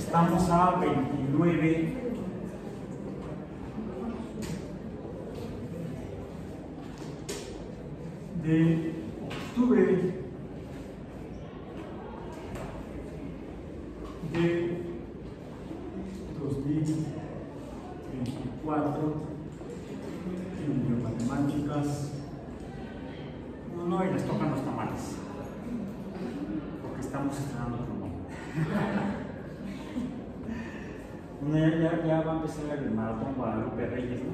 Estamos a 29 de octubre de 2024 en matemáticas 1 y les tocan los tamales porque estamos estrenando otro nombre. Ya va a empezar el maratón Guadalupe Reyes, ¿no?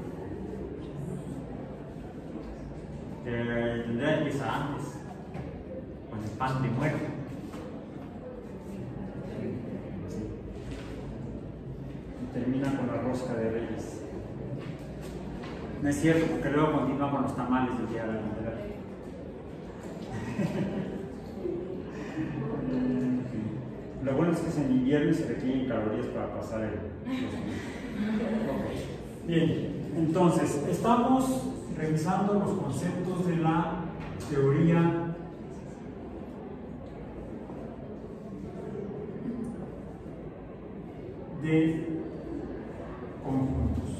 Que tendría que empezar antes con el pan de muerto. Termina con la rosca de Reyes. No es cierto, porque luego continúa con los tamales del día de la bandera. Lo bueno es que es en invierno y se requieren calorías para pasar el. Bien, entonces estamos revisando los conceptos de la teoría de conjuntos.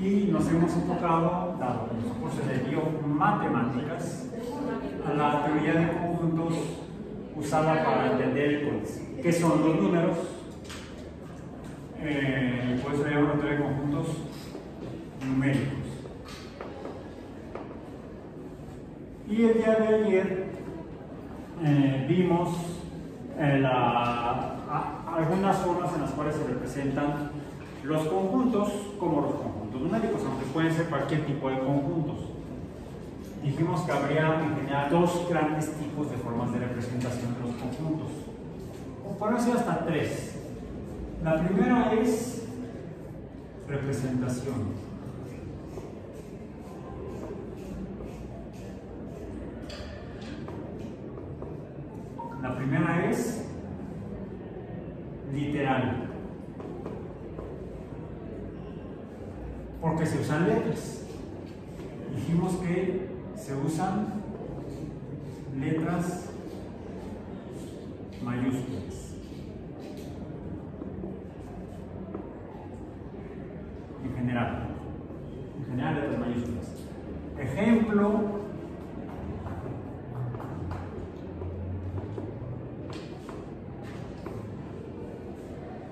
Y nos hemos enfocado, dado que los cursos de biomatemáticas, a la teoría de conjuntos usada para entender qué son los números. Por eso llamamos teoría de conjuntos numéricos. Y el día de ayer vimos algunas formas en las cuales se representan los conjuntos como los conjuntos numéricos, aunque pueden ser cualquier tipo de conjuntos. Dijimos que habría en general dos grandes tipos de formas de representación de los conjuntos, o por así hasta tres. La primera es representación. La primera es literal, porque se usan letras. Dijimos que se usan letras mayúsculas. En general letras mayúsculas. Ejemplo,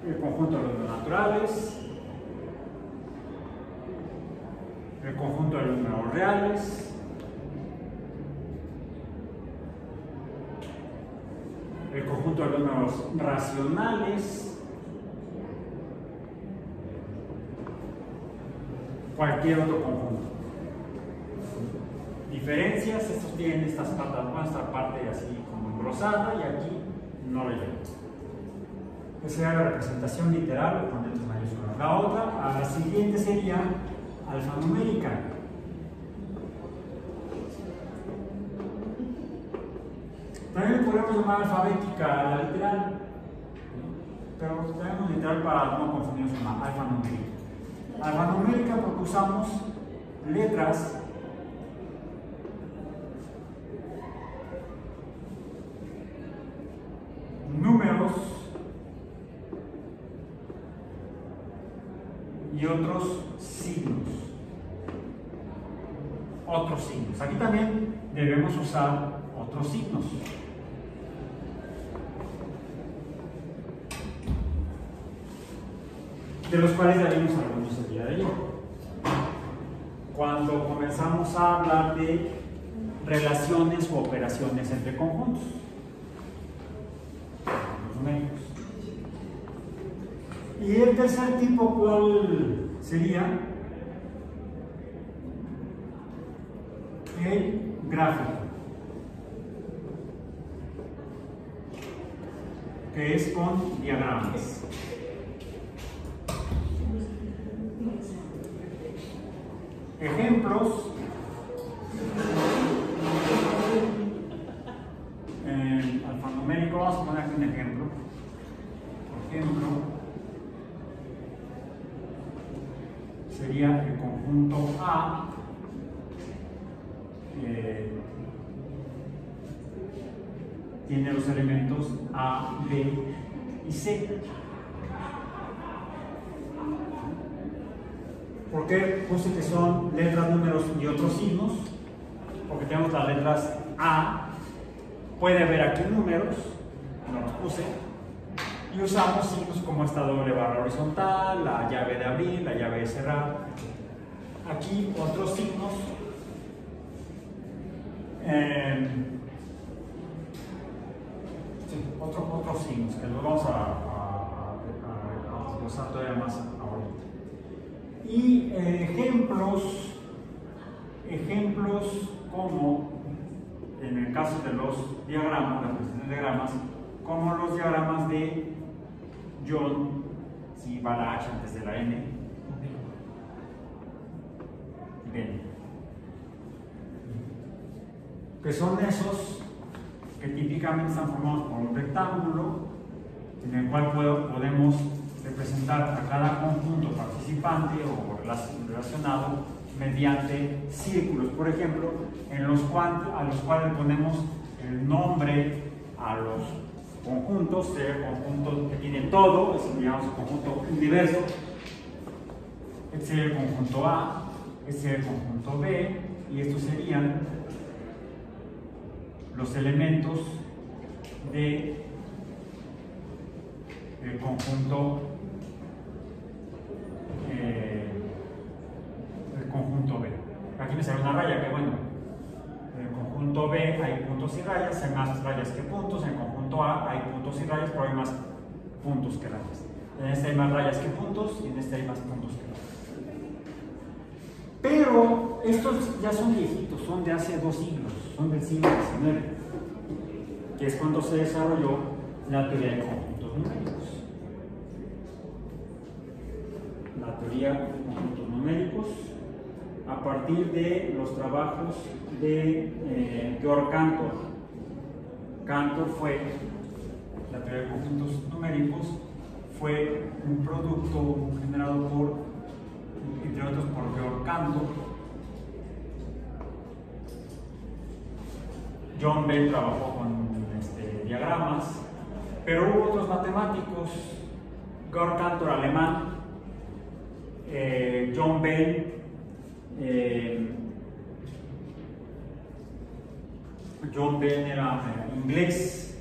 el conjunto de los números naturales, el conjunto de los números reales, el conjunto de los números racionales, cualquier otro conjunto. Diferencias, estos tienen estas patas, esta parte así como engrosada y aquí no lo llevan. Esa sería la representación literal con letras mayúsculas. La otra, a la siguiente sería alfanumérica. También podemos llamar alfabética a la literal, pero tenemos literal para no confundirnos con la alfanumérica. Alfanumérica porque usamos letras números y otros signos. Aquí también debemos usar otros signos. De los cuales ya vimos algunos el día de ayer. Cuando comenzamos a hablar de relaciones u operaciones entre conjuntos. Numéricos. Y el tercer tipo, ¿cuál sería? El gráfico, que es con diagramas. Ejemplos. Alfanumérico, vamos a poner aquí un ejemplo. Por ejemplo, sería el conjunto A tiene los elementos A, B y C. ¿Por qué puse que son letras, números y otros signos? Porque tenemos las letras A, puede haber aquí números, no los puse, y usamos signos como esta doble barra horizontal, la llave de abrir, la llave de cerrar. Aquí otros signos. Sí, otros signos que los vamos a usar todavía más ahorita. Y ejemplos como en el caso de los diagramas, las presentaciones de diagramas, como los diagramas de John, si va la H antes de la N, Ben, que son esos que típicamente están formados por un rectángulo en el cual podemos representar a cada conjunto participante o relacionado mediante círculos, por ejemplo, a los cuales ponemos el nombre a los conjuntos, el conjunto que tiene todo, es digamos el conjunto universo. Este sería el conjunto A, este sería el conjunto B, y estos serían los elementos del conjunto B. Aquí me sale una raya, que bueno, en el conjunto B hay puntos y rayas, hay más rayas que puntos. En el conjunto A hay puntos y rayas, pero hay más puntos que rayas. En este hay más rayas que puntos y en este hay más puntos que rayas. Pero estos ya son viejitos, son de hace 2 siglos, son del siglo XIX, que es cuando se desarrolló la teoría de conjuntos numéricos. La teoría de conjuntos numéricos, a partir de los trabajos de Georg Cantor. Cantor fue, la teoría de conjuntos numéricos, fue un producto generado por, entre otros, por Georg Cantor. John Bell trabajó con diagramas, pero hubo otros matemáticos, Georg Cantor alemán, John Bell era inglés,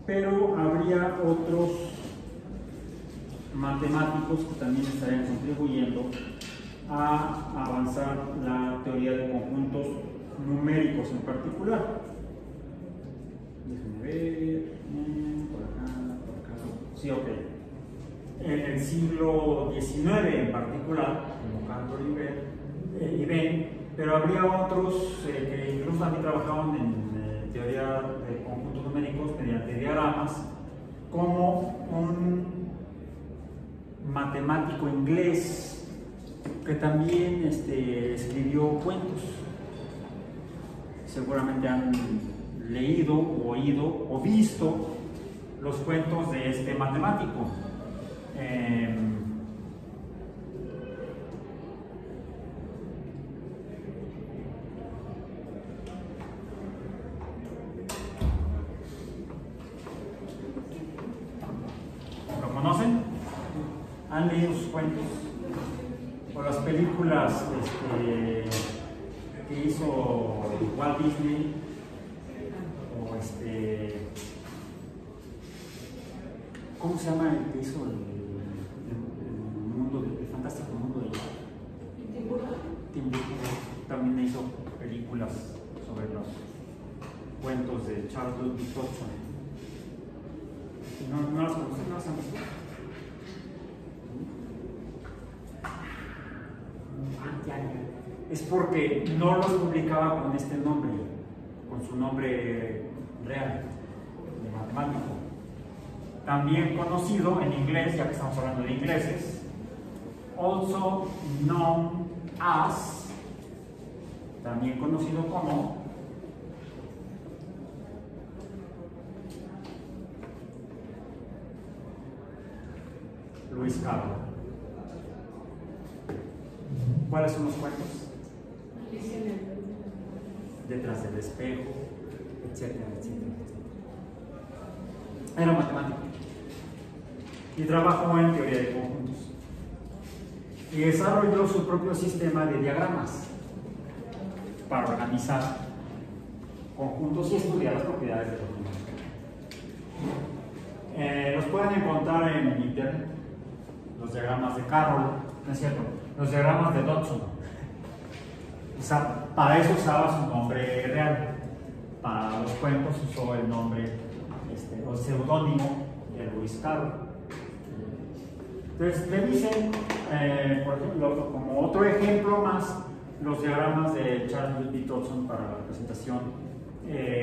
pero habría otros matemáticos que también estarían contribuyendo a avanzar la teoría de conjuntos numéricos en particular. Déjenme ver, por acá. Sí, ok. En el siglo XIX en particular, como Cantor y Ben, pero habría otros que incluso también trabajaban en teoría de conjuntos numéricos mediante diagramas, como un matemático inglés que también escribió cuentos. Seguramente han leído, oído o visto los cuentos de este matemático. ¿Lo conocen? ¿Han leído sus cuentos? O las películas que hizo Walt Disney, o ¿cómo se llama el que hizo el fantástico mundo de Tim Burton? También hizo películas sobre los cuentos de Charles Ludwig Tolkien. ¿No las conocen? ¿No las han visto? Es porque no los publicaba con este nombre, con su nombre real de matemático. También conocido en inglés, ya que estamos hablando de ingleses, also known as, también conocido como Lewis Carroll. ¿Cuáles son los cuentos? detrás del espejo, etcétera, etcétera, etcétera. Era matemático y trabajó en teoría de conjuntos y desarrolló su propio sistema de diagramas para organizar conjuntos y estudiar las propiedades de los números. Los pueden encontrar en internet, los diagramas de Carroll, ¿no es cierto? Los diagramas de Dodson. O sea, para eso usaba su nombre real. Para los cuentos usó el nombre o seudónimo de Lewis Carroll. Entonces, revisen, por ejemplo, como otro ejemplo más, los diagramas de Charles D. Dodson para la representación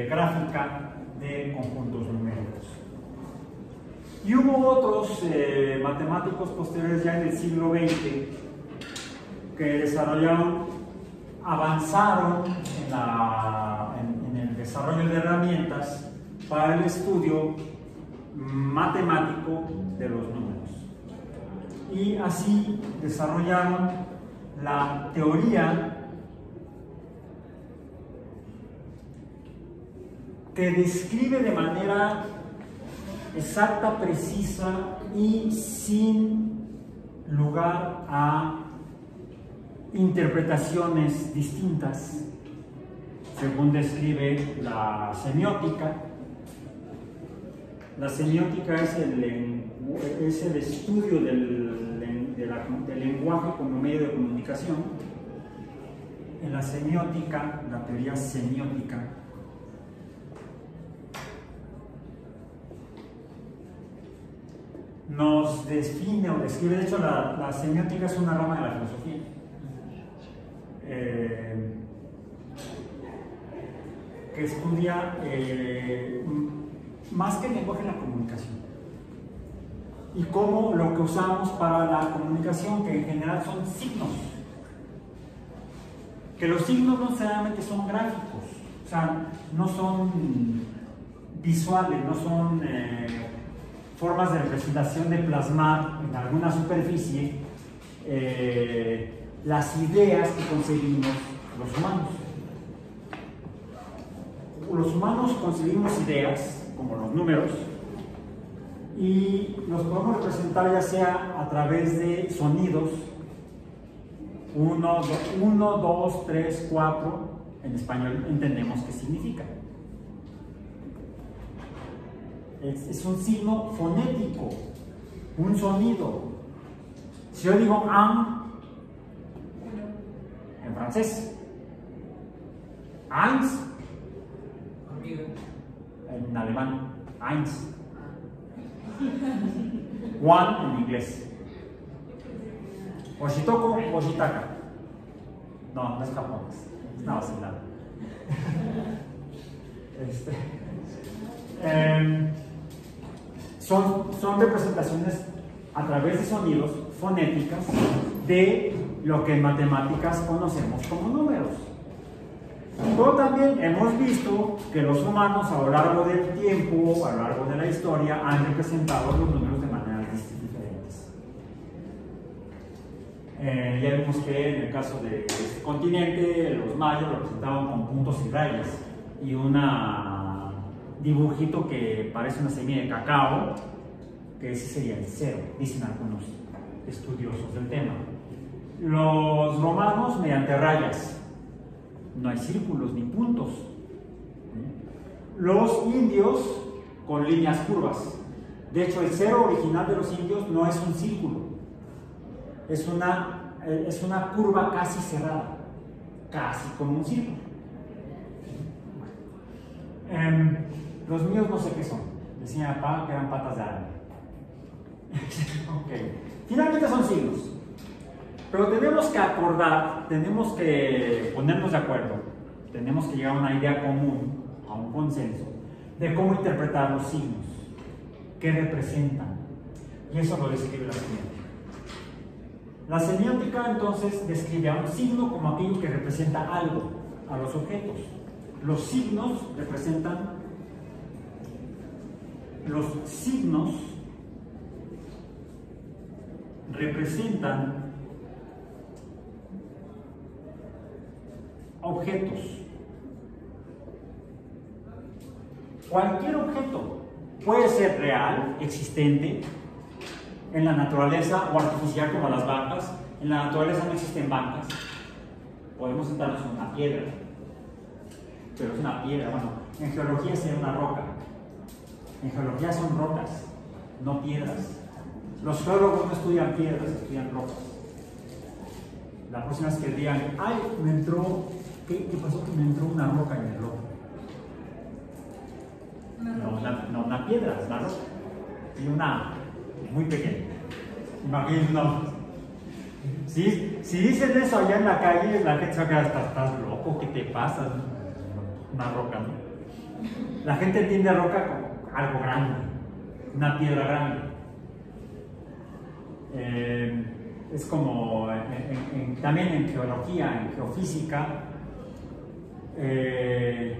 gráfica de conjuntos numéricos. Y hubo otros matemáticos posteriores ya en el siglo XX que desarrollaron, avanzaron en el desarrollo de herramientas para el estudio matemático de los números. Y así desarrollaron la teoría que describe de manera exacta, precisa y sin lugar a interpretaciones distintas, según describe la semiótica. La semiótica es el estudio del lenguaje como medio de comunicación. En la semiótica, la teoría semiótica, nos define o describe, de hecho la semiótica es una rama de la filosofía. Que estudia más que el lenguaje, la comunicación y cómo lo que usamos para la comunicación, que en general son signos, que los signos no necesariamente son gráficos, o sea, no son visuales, no son formas de representación de plasmar en alguna superficie las ideas que concebimos los humanos. Los humanos concebimos ideas, como los números, y los podemos representar ya sea a través de sonidos, 1, 2, 3, 4, en español entendemos qué significa. Es un signo fonético, un sonido. Si yo digo un en francés, eins en alemán, eins, one en inglés, Oshitoko, Oshitaka. No, no es japonés, es neozelandés. Son representaciones a través de sonidos fonéticas de lo que en matemáticas conocemos como números. Pero también hemos visto que los humanos a lo largo del tiempo, a lo largo de la historia, han representado los números de maneras diferentes. Ya vimos que en el caso de este continente, los mayas lo representaban con puntos y rayas y un dibujito que parece una semilla de cacao, que ese sería el cero, dicen algunos estudiosos del tema. Los romanos mediante rayas, no hay círculos ni puntos. Los indios con líneas curvas. De hecho, el cero original de los indios no es un círculo, es una curva casi cerrada, casi como un círculo. Los míos no sé qué son, decía mi papá que eran patas de araña. Okay. Finalmente son signos. Pero tenemos que acordar, tenemos que ponernos de acuerdo, tenemos que llegar a una idea común, a un consenso, de cómo interpretar los signos, qué representan. Y eso lo describe la semiótica. La semiótica entonces describe a un signo como aquello que representa algo, a los objetos. Los signos representan objetos. Cualquier objeto puede ser real, existente, en la naturaleza o artificial como las bancas. En la naturaleza no existen bancas. Podemos sentarnos en una piedra, pero es una piedra. Bueno, en geología sería una roca. En geología son rocas, no piedras. Los geólogos no estudian piedras, estudian rocas. La próxima vez que digan, ay, me entró, ¿qué pasó? Que me entró una roca en el ojo. No, una piedra, es una roca. Y una muy pequeña. Imagínense, no. Si dicen eso allá en la calle, la gente se va a quedar, ¿estás loco? ¿Qué te pasa? Una roca, ¿no? La gente entiende roca como algo grande, una piedra grande. Es como también en geología, en geofísica, ¿qué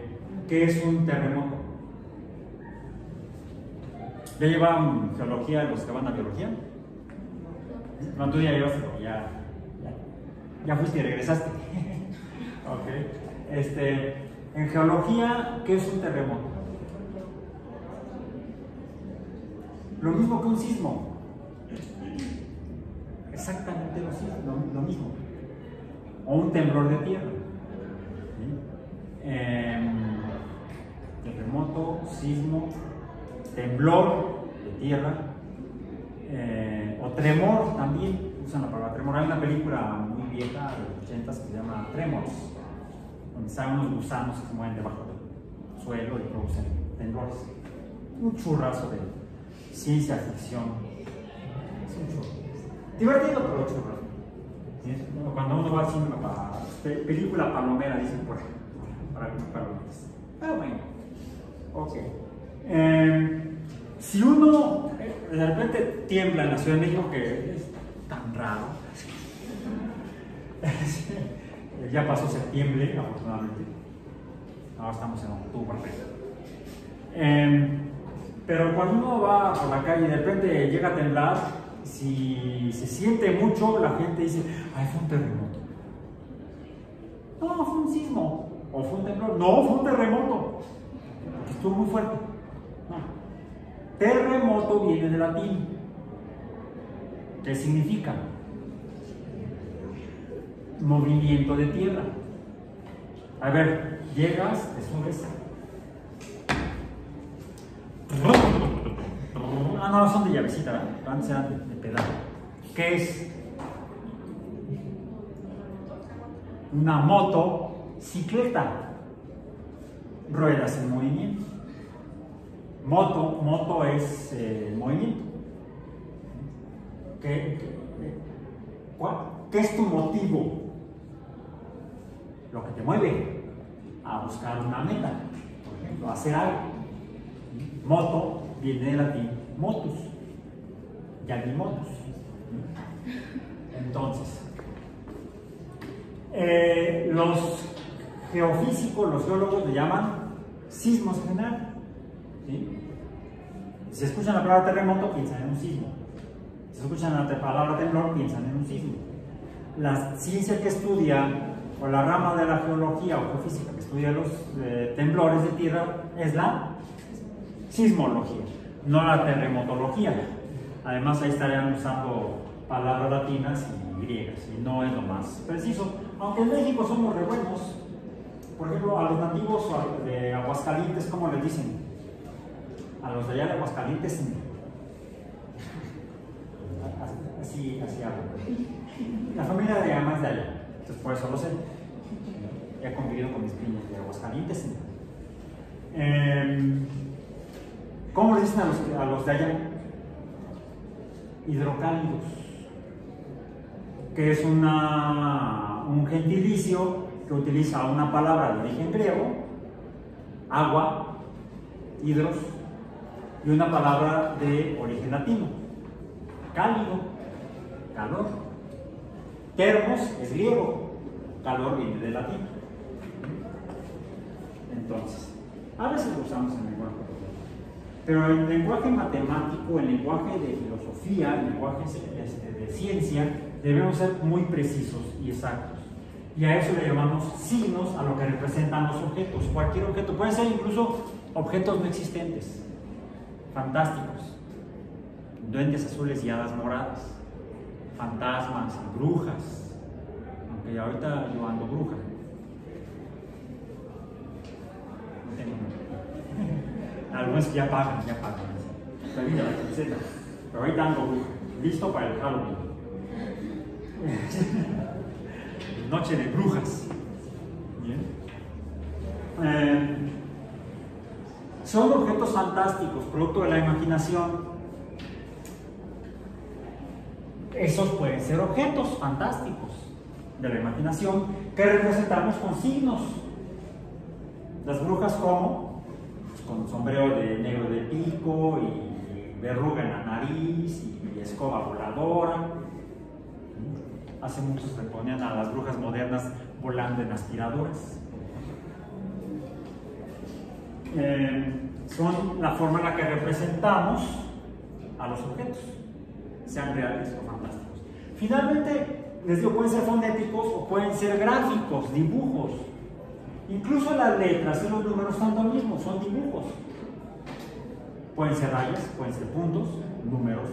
es un terremoto? ¿Ya llevan geología los que van a biología? No, tú ya llevas, ya fuiste y regresaste. Ok. En geología, ¿qué es un terremoto? Lo mismo que un sismo. Exactamente lo mismo. O un temblor de tierra. ¿Sí? Terremoto, sismo, temblor de tierra, o tremor también, usan la palabra tremor. Hay una película muy vieja de los 80s que se llama Tremors, donde están unos gusanos que se mueven debajo del suelo y producen temblores. Un churrazo de ciencia ficción. Es un churro. Divertido, pero churro. ¿Sí? Cuando uno va al cine, película palomera, dicen por ahí, para comer palomitas. Pero bueno, ok. Si uno de repente tiembla en la Ciudad de México, que es tan raro, ya pasó septiembre, afortunadamente, ahora estamos en octubre, pero cuando uno va por la calle y de repente llega a temblar, si se siente mucho, la gente dice, ay, fue un terremoto. No, fue un sismo, o fue un temblor. No, fue un terremoto, porque estuvo muy fuerte. No. Terremoto viene del latín. ¿Qué significa? Movimiento de tierra. A ver, llegas, te subes. Ah, no, son de llavecita, ¿verdad? Antes eran de pedal. ¿Qué es? Una motocicleta. Ruedas en movimiento. Moto es movimiento. ¿Qué es tu motivo? Lo que te mueve a buscar una meta, por ejemplo, hacer algo. Moto viene del latín motus, motus. Entonces, los geofísicos, los geólogos le llaman sismos en general. ¿Sí? Si escuchan la palabra terremoto, piensan en un sismo. Si escuchan la palabra temblor, piensan en un sismo. La ciencia que estudia, o la rama de la geología o geofísica que estudia los temblores de tierra, es la sismología, no la terremotología. Además, ahí estarían usando palabras latinas y griegas, y no es lo más preciso. Aunque en México somos re buenos. Por ejemplo, a los nativos de Aguascalientes, ¿cómo les dicen? A los de allá de Aguascalientes, así hablan. La familia de Ama es de allá, entonces por eso lo sé. He convivido con mis primos de Aguascalientes. ¿Cómo le dicen a los de allá? Hidrocálidos, que es un gentilicio que utiliza una palabra de origen griego, agua, hidros, y una palabra de origen latino, cálido, calor. Termos es griego, calor viene del latín. Entonces, a veces lo usamos en lenguaje, pero el lenguaje matemático, el lenguaje de filosofía, el lenguaje de ciencia, debemos ser muy precisos y exactos. Y a eso le llamamos signos a lo que representan los objetos. Cualquier objeto, puede ser incluso objetos no existentes, fantásticos, duendes azules y hadas moradas, fantasmas, brujas, aunque ahorita yo ando bruja. No tengo algunos que ya pagan. Salida la quincena, pero ahorita ando bruja, listo para el Halloween. Noche de brujas. ¿Bien? Son objetos fantásticos, producto de la imaginación. Esos pueden ser objetos fantásticos de la imaginación que representamos con signos. Las brujas como pues, con sombrero de negro de pico y verruga en la nariz y escoba voladora. Hace mucho se ponían a las brujas modernas volando en aspiradoras. Son la forma en la que representamos a los objetos, sean reales o fantásticos. Finalmente, les digo, pueden ser fonéticos o pueden ser gráficos, dibujos. Incluso las letras y los números son lo mismo, son dibujos. Pueden ser rayas, pueden ser puntos, números,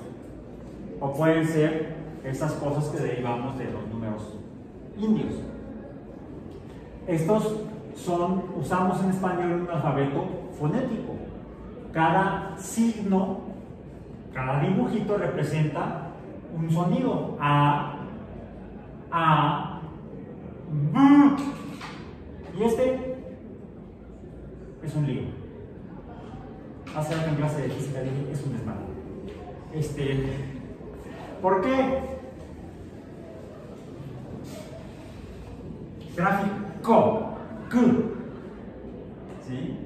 o pueden ser esas cosas que derivamos de los números indios. Estos usamos en español un alfabeto fonético. Cada signo, cada dibujito representa un sonido. A, B. Y este es un lío. Hace rato en clase de física dije, es un desmadre. ¿Por qué? Gráfico, Q. ¿Sí?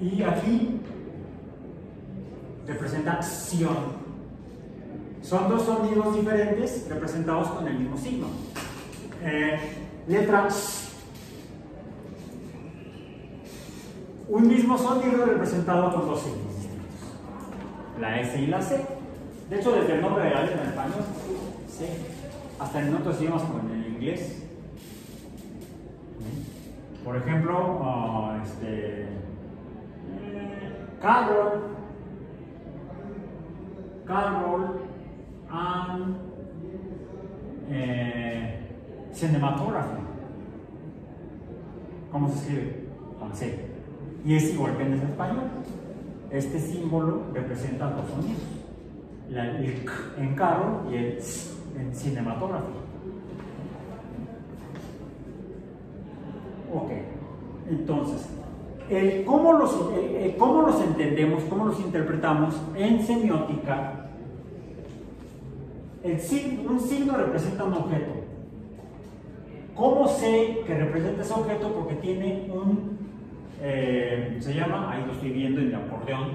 Y aquí representa acción. Son dos sonidos diferentes representados con el mismo signo. Letra S. Un mismo sonido representado con dos signos distintos. La S y la C. De hecho, desde el nombre de la letra en español, C, hasta en otros idiomas como en el inglés. Por ejemplo, Carol and cinematography. ¿Cómo se escribe? Con C. Y es igual que en español. Este símbolo representa dos sonidos. El K en Carol y el S en cinematography. Ok. Entonces, ¿cómo los entendemos, cómo los interpretamos en semiótica? Un signo representa un objeto. ¿Cómo sé que representa ese objeto? Porque tiene se llama, ahí lo estoy viendo en el acordeón,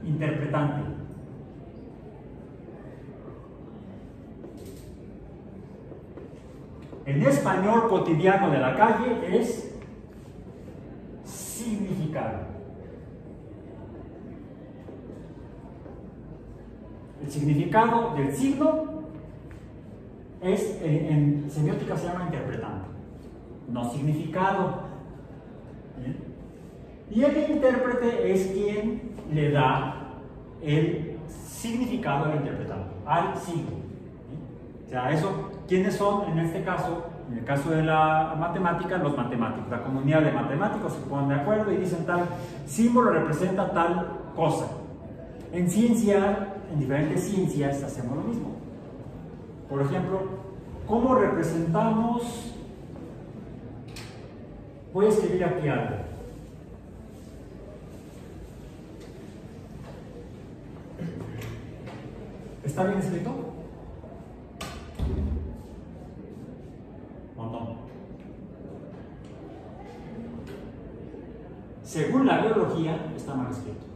interpretante. En español cotidiano de la calle es significado. El significado del signo es, en semiótica se llama interpretante, no significado. ¿Bien? Y el intérprete es quien le da el significado al interpretado, al signo. ¿Sí? O sea, eso, ¿quiénes son en este caso? En el caso de la matemática, los matemáticos, la comunidad de matemáticos se ponen de acuerdo y dicen tal símbolo representa tal cosa. En ciencia, en diferentes ciencias, hacemos lo mismo. Por ejemplo, ¿cómo representamos? Voy a escribir aquí algo. ¿Está bien escrito? ¿O no? Según la biología, está mal escrito.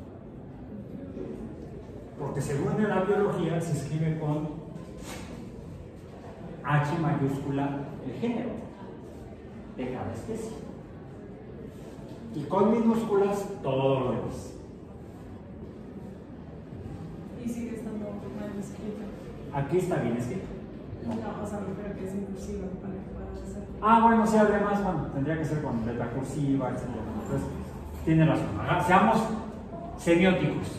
Porque según la biología se escribe con H mayúscula el género de cada especie. Y con minúsculas todo lo demás. Y sigue estando mal escrito. Aquí está bien escrito. No, o sea, pero que es inclusiva para que pueda hacer. Ah, bueno, sí, además, bueno, tendría que ser con letra cursiva, etc. Entonces, Tiene razón. Seamos semióticos.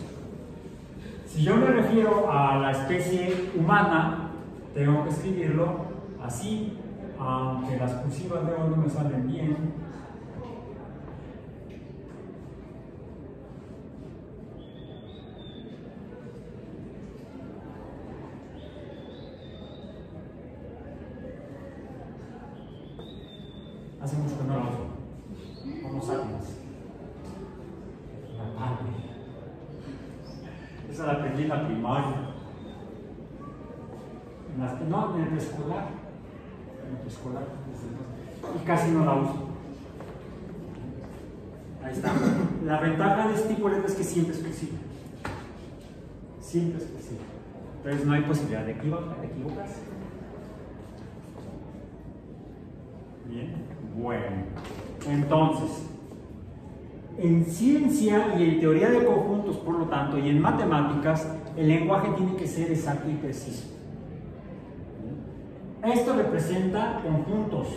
Si yo me refiero a la especie humana, tengo que escribirlo así, aunque las cursivas de hoy no me salen bien. Hace mucho que no lo uso. Homo sapiens. La padre. Esa la aprendí en la primaria. No, en el preescolar. En el preescolar. Y casi no la uso. Ahí está. La ventaja de este tipo de letra es que siempre es cursiva. Siempre es cursiva. Entonces no hay posibilidad de equivocarse. Bien. Bueno. Entonces, en ciencia y en teoría de conjuntos, por lo tanto, y en matemáticas, el lenguaje tiene que ser exacto y preciso. Esto representa conjuntos.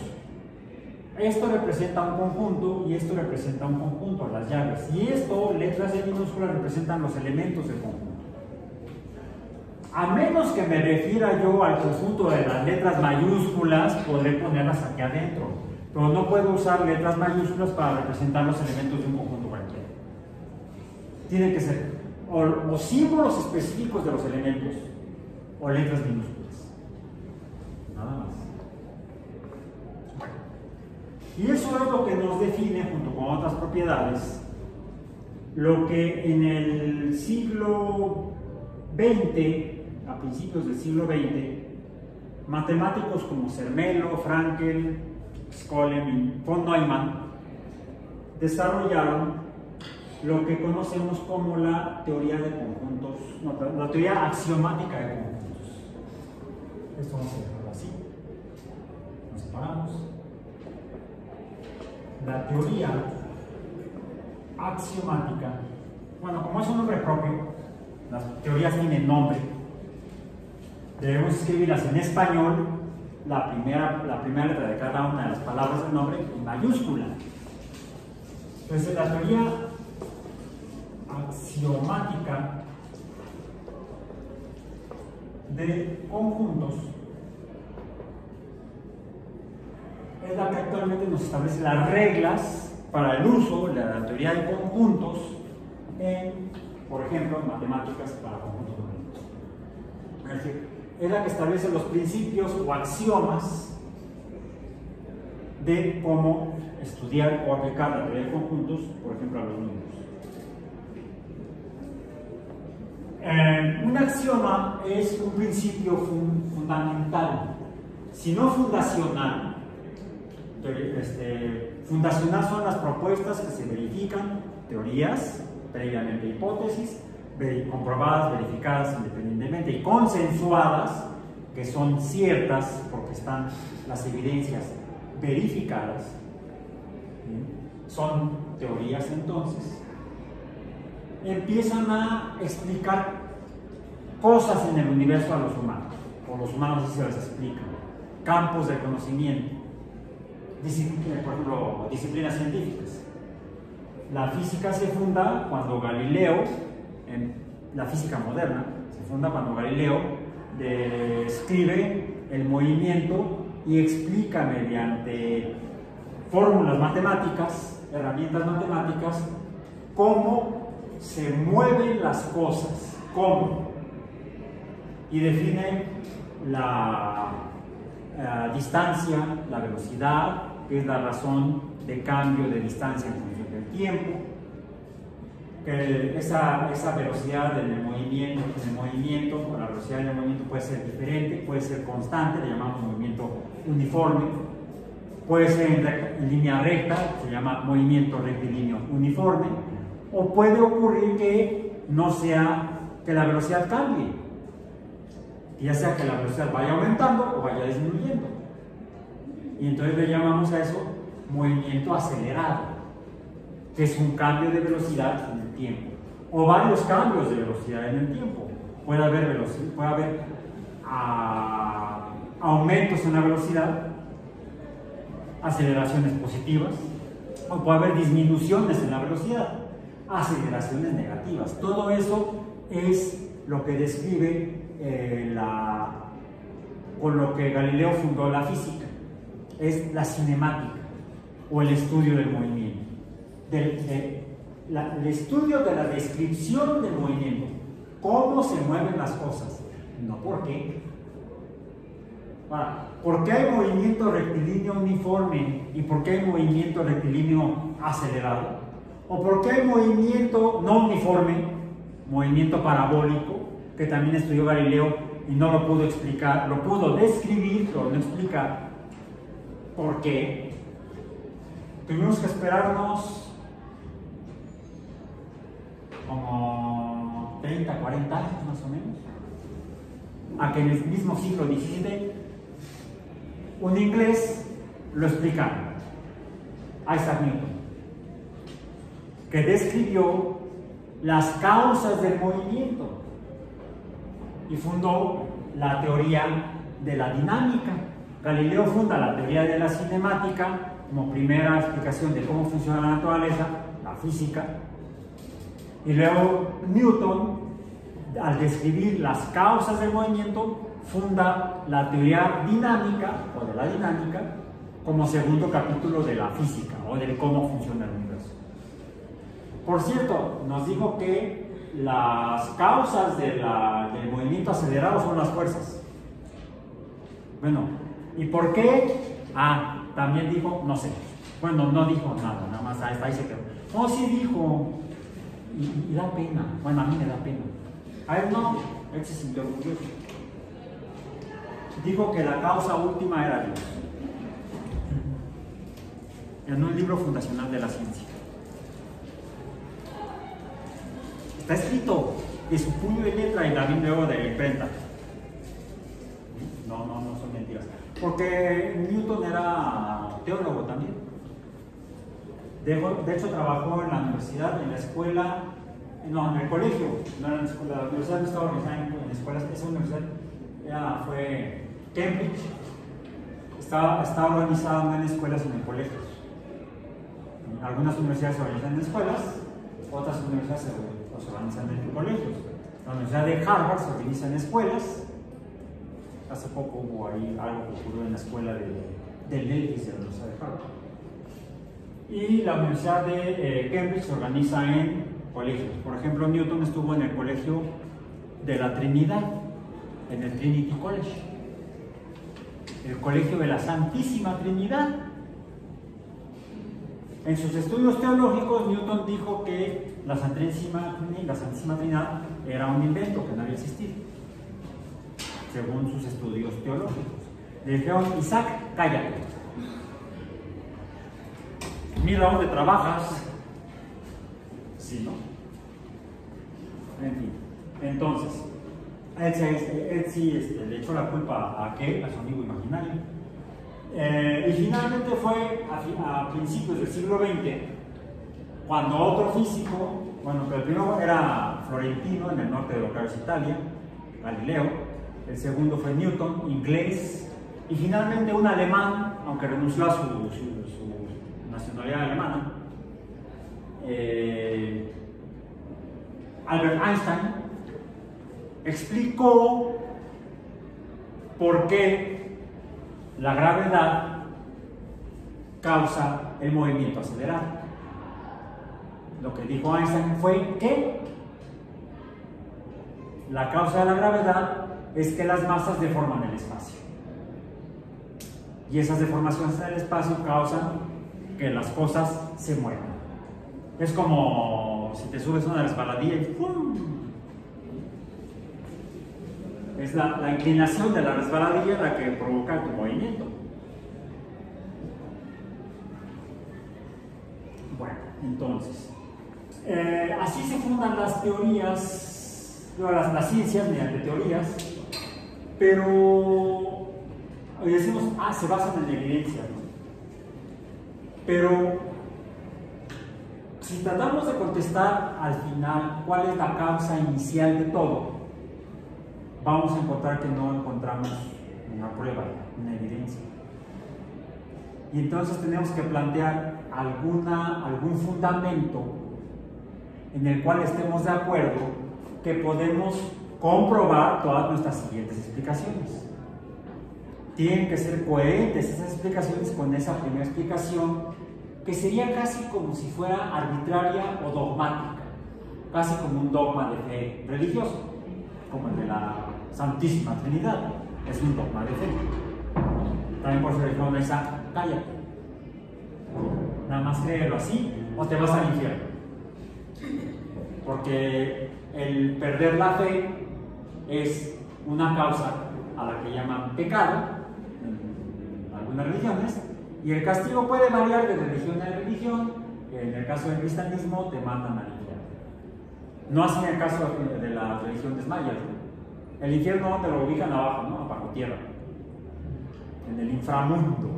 Esto representa un conjunto y esto representa un conjunto, las llaves. Y esto, letras de minúsculas, representan los elementos del conjunto. A menos que me refiera yo al conjunto de las letras mayúsculas, podré ponerlas aquí adentro. Pero no puedo usar letras mayúsculas para representar los elementos de un conjunto cualquiera. Tienen que ser o símbolos específicos de los elementos o letras minúsculas. Nada más. Y eso es lo que nos define, junto con otras propiedades, lo que en el siglo XX, a principios del siglo XX, matemáticos como Zermelo, Frankel, Skolem y von Neumann desarrollaron lo que conocemos como la teoría de conjuntos, la teoría axiomática de conjuntos. Esto vamos a dejarlo así. Nos separamos. La teoría axiomática, bueno, como es un nombre propio, las teorías tienen nombre, debemos escribirlas en español, la primera letra de cada una de las palabras del nombre en mayúscula. Entonces, la teoría axiomática de conjuntos es la que actualmente nos establece las reglas para el uso de la teoría de conjuntos en, por ejemplo, en matemáticas para conjuntos numéricos. Es decir, es la que establece los principios o axiomas de cómo estudiar o aplicar la teoría de conjuntos, por ejemplo, a los números. Un axioma es un principio fundamental, si no fundacional. Fundacional son las propuestas que se verifican, teorías, previamente hipótesis, comprobadas, verificadas independientemente y consensuadas, que son ciertas porque están las evidencias verificadas. Son teorías, entonces empiezan a explicar cosas en el universo a los humanos, o los humanos así se las explican, campos del conocimiento, por ejemplo, disciplinas científicas. La física se funda cuando Galileo, la física moderna, se funda cuando Galileo describe el movimiento y explica mediante fórmulas matemáticas, herramientas matemáticas, cómo se mueven las cosas, cómo, y define la distancia, la velocidad, que es la razón de cambio de distancia en función del tiempo, que esa velocidad en el movimiento, o la velocidad del movimiento puede ser diferente, puede ser constante, le llamamos movimiento uniforme, puede ser en línea recta, se llama movimiento rectilíneo uniforme, o puede ocurrir que no sea, que la velocidad cambie, ya sea que la velocidad vaya aumentando o vaya disminuyendo, y entonces le llamamos a eso movimiento acelerado, que es un cambio de velocidad en el tiempo, o varios cambios de velocidad en el tiempo. Puede haber aumentos en la velocidad, aceleraciones positivas, o puede haber disminuciones en la velocidad, aceleraciones negativas. Todo eso es lo que describe con lo que Galileo fundó la física, es la cinemática o el estudio del movimiento, el estudio de la descripción del movimiento, cómo se mueven las cosas, no por qué. Ahora, ¿por qué hay movimiento rectilíneo uniforme y por qué hay movimiento rectilíneo acelerado? ¿O por qué hay movimiento no uniforme, movimiento parabólico, que también estudió Galileo y no lo pudo explicar, lo pudo describir, pero no explicar? ¿Por qué? Tuvimos que esperarnos como 30, 40 años más o menos, a que en el mismo siglo XVII un inglés lo explicara, Isaac Newton, que describió las causas del movimiento y fundó la teoría de la dinámica. Galileo funda la teoría de la cinemática como primera explicación de cómo funciona la naturaleza, la física, y luego Newton, al describir las causas del movimiento, funda la teoría dinámica o de la dinámica como segundo capítulo de la física o de cómo funciona el universo. Por cierto, nos dijo que las causas del movimiento acelerado son las fuerzas. Bueno, ¿y por qué? También dijo, no sé. Bueno, no dijo nada más ahí se quedó. No, sí dijo, y da pena. Bueno, a mí me da pena. A él no, él se sintió orgulloso. Dijo que la causa última era Dios, en un libro fundacional de la ciencia. Está escrito de su puño y letra y la vi luego de la imprenta. No son mentiras. Porque Newton era teólogo también. De hecho, trabajó en la universidad, en la escuela, en el colegio. No era en la escuela, la universidad no estaba organizada en escuelas. Esa universidad fue Cambridge. Está organizada no en escuelas, sino en colegios. Algunas universidades se organizan en escuelas, otras universidades se organizan en colegios. La Universidad de Harvard se organiza en escuelas. Hace poco hubo ahí algo que ocurrió en la escuela del Elvis de la Universidad de Harvard. Y la Universidad de Cambridge se organiza en colegios. Por ejemplo, Newton estuvo en el colegio de la Trinidad, en el Trinity College, el colegio de la Santísima Trinidad. En sus estudios teológicos, Newton dijo que la Santísima Trinidad era un invento que no había existido, según sus estudios teológicos. Le dijeron, Isaac, cállate. Mira dónde trabajas. Sí, ¿no? En fin. Entonces, él sí le echó la culpa a su amigo imaginario. Y finalmente fue a principios del siglo XX, cuando otro físico, pero el primero era Florentino, en el norte de lo que es Italia, Galileo. El segundo fue Newton, inglés. Y finalmente un alemán, aunque renunció a su nacionalidad alemana, Albert Einstein, explicó por qué la gravedad causa el movimiento acelerado. Lo que dijo Einstein fue que la causa de la gravedad es que las masas deforman el espacio. Y esas deformaciones en el espacio causan que las cosas se muevan. Es como si te subes una resbaladilla y ¡pum! Es la inclinación de la resbaladilla la que provoca tu movimiento. Bueno, entonces, así se fundan las teorías, las ciencias mediante teorías, pero decimos, se basan en evidencia, ¿no? Pero si tratamos de contestar al final cuál es la causa inicial de todo, vamos a encontrar que no encontramos una prueba, una evidencia. y entonces tenemos que plantear algún fundamento en el cual estemos de acuerdo que podemos comprobar todas nuestras siguientes explicaciones. Tienen que ser coherentes esas explicaciones con esa primera explicación, que sería casi como si fuera arbitraria o dogmática, casi como un dogma de fe religioso, como el de la Santísima Trinidad, es un dogma de fe. También por eso dijeron esa, cállate, nada más créelo así o te vas al infierno, porque el perder la fe es una causa a la que llaman pecado en algunas religiones, y el castigo puede variar de religión a religión. En el caso del cristianismo te mandan al infierno, no así en el caso de las religiones mayas. El infierno te lo ubican abajo, ¿no? Bajo tierra, en el inframundo.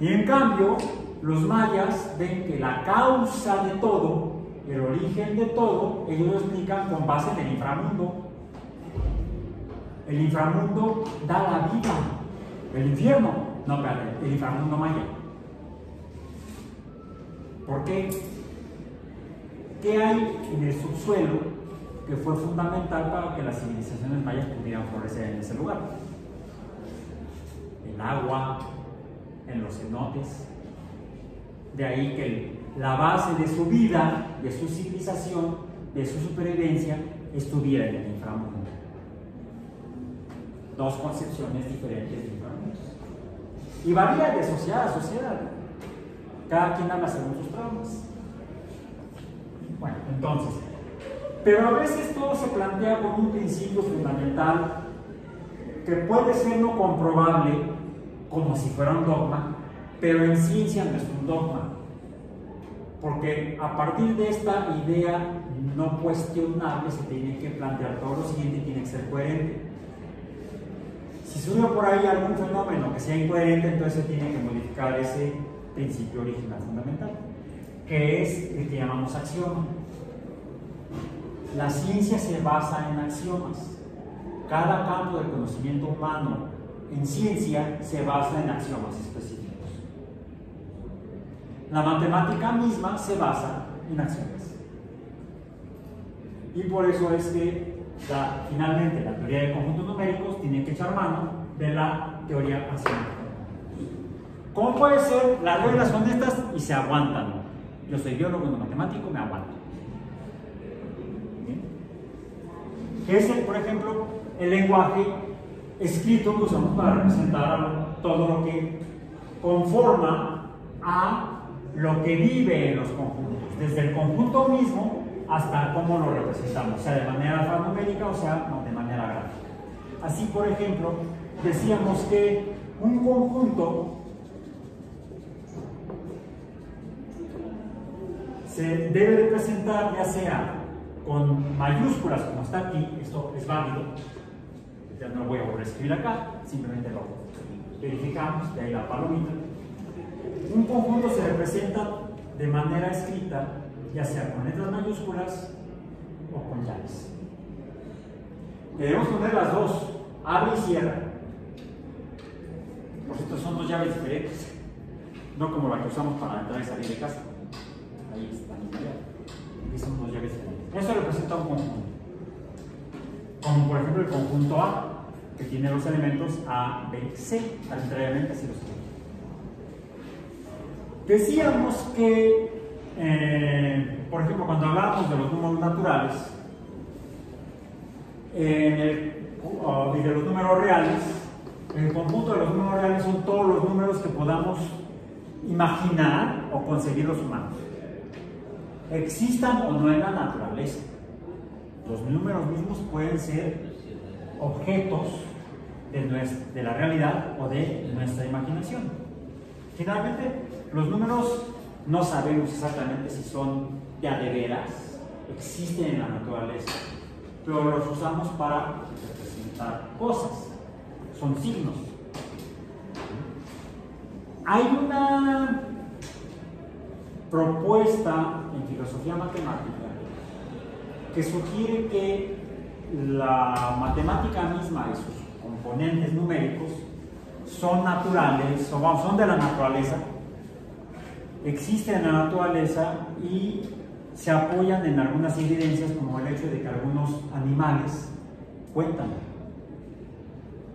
Y en cambio los mayas ven que la causa de todo, el origen de todo, ellos lo explican con base en el inframundo. El inframundo da la vida. El infierno, no, espérate, el inframundo maya. ¿Por qué? ¿Qué hay en el subsuelo que fue fundamental para que las civilizaciones mayas pudieran florecer en ese lugar? El agua, en los cenotes. De ahí que la base de su vida, de su civilización, de su supervivencia, estuviera en el inframundo. Dos concepciones diferentes de inframundos. Y varía de sociedad a sociedad. Cada quien habla según sus traumas. Bueno, entonces, pero a veces todo se plantea con un principio fundamental que puede ser no comprobable como si fuera un dogma, pero en ciencia no es un dogma, porque a partir de esta idea no cuestionable se tiene que plantear todo lo siguiente y tiene que ser coherente. Si sube por ahí algún fenómeno que sea incoherente, entonces se tiene que modificar ese principio original fundamental, que es el que llamamos axioma. La ciencia se basa en axiomas. Cada campo del conocimiento humano en ciencia se basa en axiomas específicos. La matemática misma se basa en axiomas. Y por eso es que finalmente la teoría de conjuntos numéricos tiene que echar mano de la teoría axiomática. ¿Cómo puede ser? Las reglas son estas y se aguantan. Yo soy biólogo, no matemático, me aguanto. ¿Qué es, por ejemplo, el lenguaje escrito que usamos para representar todo lo que conforma a lo que vive en los conjuntos, desde el conjunto mismo hasta cómo lo representamos, sea de manera alfanumérica o sea de manera gráfica? Así, por ejemplo, decíamos que un conjunto se debe representar ya sea con mayúsculas como está aquí, esto es válido, ya no lo voy a volver a escribir acá, simplemente lo verificamos, de ahí la palomita. Un conjunto se representa de manera escrita, ya sea con letras mayúsculas o con llaves. Debemos poner las dos, abre y cierra. Por cierto, son dos llaves diferentes, no como la que usamos para entrar y salir de casa. Ahí está la llave. Aquí son dos llaves diferentes. Eso representa un conjunto, como por ejemplo el conjunto A, que tiene los elementos A, B, C, arbitrariamente así los tenemos. Decíamos que, por ejemplo, cuando hablábamos de los números naturales y de los números reales, el conjunto de los números reales son todos los números que podamos imaginar o concebir los humanos, existan o no en la naturaleza. Los números mismos pueden ser objetos de la realidad o de nuestra imaginación. Finalmente, los números no sabemos exactamente si son de veras, existen en la naturaleza, pero los usamos para representar cosas, son signos. Hay una propuesta en filosofía matemática que sugiere que la matemática misma y sus componentes numéricos son naturales, son de la naturaleza, existen en la naturaleza y se apoyan en algunas evidencias, como el hecho de que algunos animales cuentan,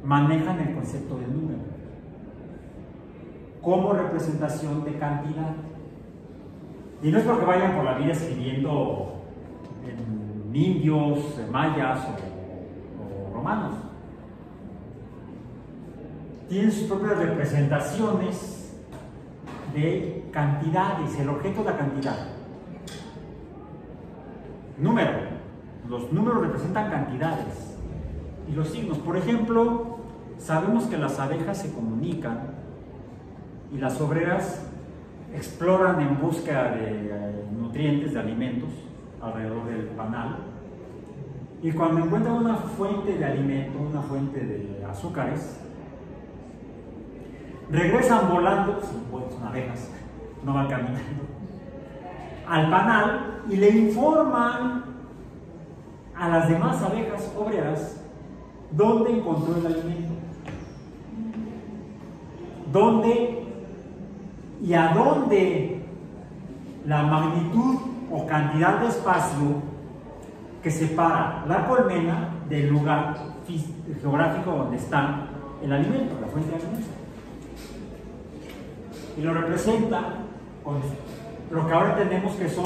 manejan el concepto de número como representación de cantidad. Y no es porque vayan por la vida escribiendo en indios, mayas o romanos. Tienen sus propias representaciones de cantidades, el objeto de la cantidad. Número. Los números representan cantidades. Y los signos, por ejemplo, sabemos que las abejas se comunican y las obreras exploran en busca de nutrientes, de alimentos, alrededor del panal. Y cuando encuentran una fuente de alimento, una fuente de azúcares, regresan volando, pues son abejas, no van caminando, al panal y le informan a las demás abejas obreras dónde encontró el alimento, dónde y a dónde la magnitud o cantidad de espacio que separa la colmena del lugar geográfico donde está el alimento, la fuente de alimento. Y lo representa con lo que ahora tenemos que son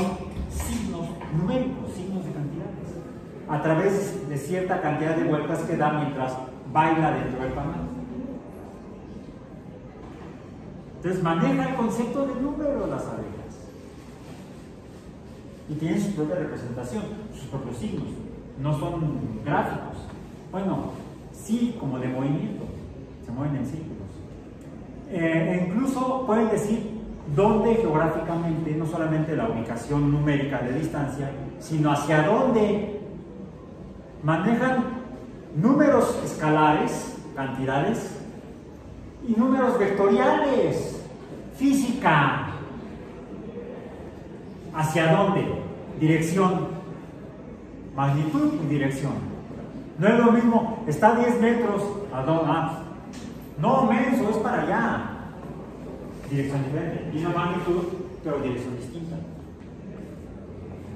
signos numéricos, signos de cantidades, a través de cierta cantidad de vueltas que da mientras baila dentro del panal. Entonces maneja el concepto de número las abejas y tienen su propia representación, sus propios signos, no son gráficos. Bueno, sí, como de movimiento, se mueven en círculos. Incluso pueden decir dónde geográficamente, no solamente la ubicación numérica de distancia, sino hacia dónde. Manejan números escalares, cantidades, y números vectoriales, física. ¿Hacia dónde? Dirección, magnitud y dirección. No es lo mismo, está a 10 metros, ¿a dónde? No, menso, es para allá. Dirección diferente. Misma magnitud, pero dirección distinta.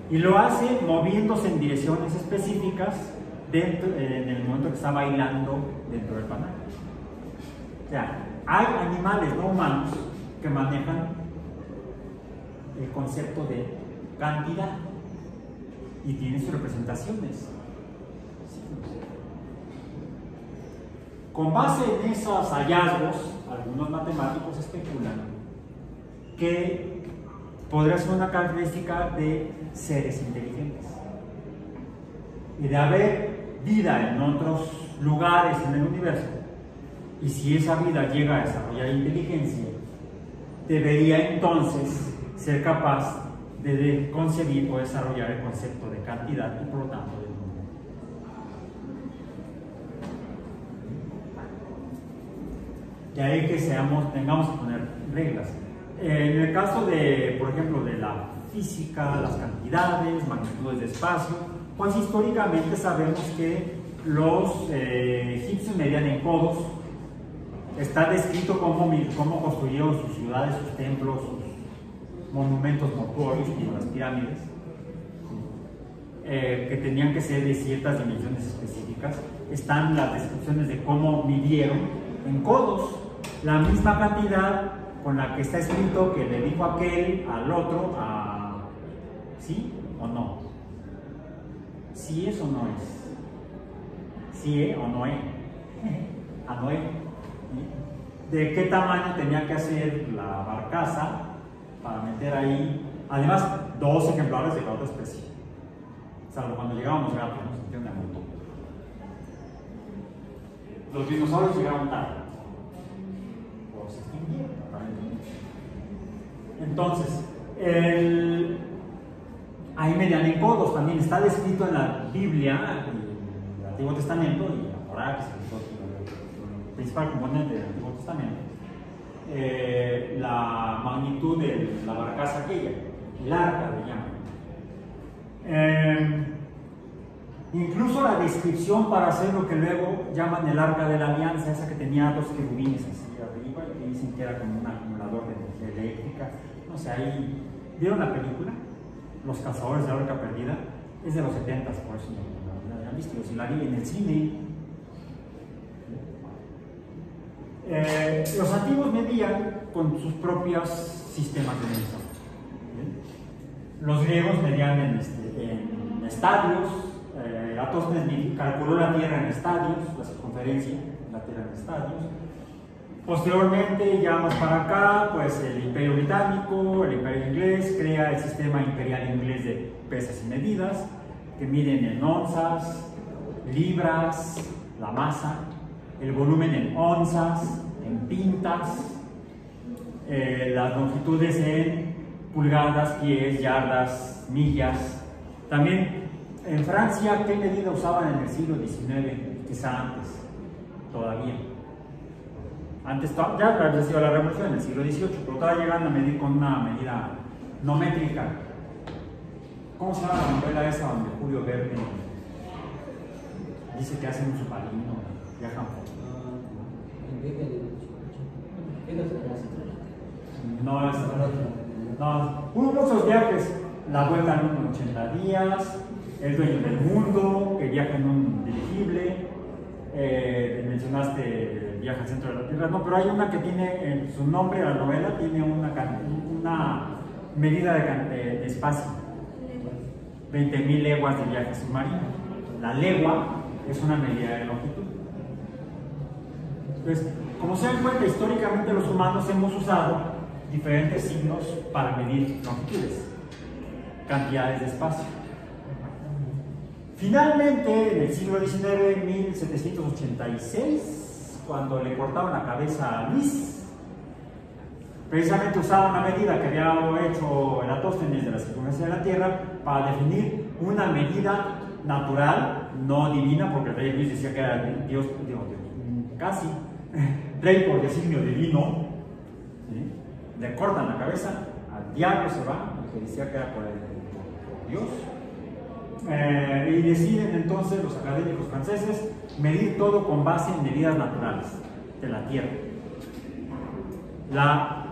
Y lo hace moviéndose en direcciones específicas dentro, en el momento que está bailando dentro del panal. O sea, hay animales no humanos que manejan el concepto de cantidad y tienen sus representaciones. Con base en esos hallazgos, algunos matemáticos especulan que podría ser una característica de seres inteligentes y de haber vida en otros lugares en el universo. Y si esa vida llega a desarrollar inteligencia, debería entonces ser capaz de concebir o desarrollar el concepto de cantidad y por lo tanto de número. De ahí que tengamos que poner reglas. En el caso de, por ejemplo, de la física, las cantidades, magnitudes de espacio, pues históricamente sabemos que los egipcios medían en codos. Está descrito cómo construyeron sus ciudades, sus templos, sus monumentos mortuorios, como las pirámides, que tenían que ser de ciertas dimensiones específicas. Están las descripciones de cómo midieron en codos la misma cantidad con la que está escrito que le dijo aquel al otro, ¿sí o no? ¿Sí es o no es? ¿Sí es o no es? A Noé. ¿De qué tamaño tenía que hacer la barcaza para meter ahí? Además, 2 ejemplares de cada otra especie. Salvo cuando llegábamos rápido, ¿no? Se entiende mucho. Los dinosaurios llegaron tarde. O se extinguieron, aparentemente. Entonces, ahí medían en codos. También está descrito en la Biblia, en el Antiguo Testamento, y la Torá, que es el principal componente del Antiguo Testamento, la magnitud de la barcaza aquella, el arca le llaman. Incluso la descripción para hacer lo que luego llaman el Arca de la Alianza, esa que tenía dos querubines así arriba, y que dicen que era como un acumulador de energía eléctrica. No sé, ahí. ¿Vieron la película? Los Cazadores de la Arca Perdida. Es de los 70s, por eso no la han visto. Si la vi en el cine. Los antiguos medían con sus propios sistemas de medición. Los griegos medían en estadios. Aristóteles calculó la Tierra en estadios, la circunferencia de la Tierra en estadios. Posteriormente, ya más para acá, pues el Imperio Británico, el Imperio Inglés, crea el sistema imperial inglés de pesas y medidas, que miden en onzas, libras, la masa, el volumen en onzas, en pintas, las longitudes en pulgadas, pies, yardas, millas. También en Francia, ¿qué medida usaban en el siglo XIX? Quizá antes, todavía. Antes ya había sido la revolución en el siglo XVIII, pero todavía llegan a medir con una medida no métrica. ¿Cómo se llama la novela esa donde Julio Verne dice que hacen un submarino, viajan por... No, hubo muchos viajes, la vuelta en 80 días, el dueño del mundo, que viaja en un dirigible, mencionaste Viaje al centro de la Tierra, no, pero hay una que tiene, en su nombre, la novela, tiene una medida de espacio, 20.000 leguas de viaje submarino. La legua es una medida de longitud. Entonces, como se dan cuenta, históricamente los humanos hemos usado diferentes signos para medir longitudes, cantidades de espacio. Finalmente, en el siglo XIX, en 1786, cuando le cortaban la cabeza a Luis, precisamente usaba una medida que había hecho Eratóstenes de la circunferencia de la Tierra para definir una medida natural, no divina, porque el rey Luis decía que era Dios, casi rey por designio divino. ¿Sí? Le cortan la cabeza, al diablo se va, el que decía que era por Dios. Y deciden entonces los académicos franceses medir todo con base en medidas naturales de la Tierra. La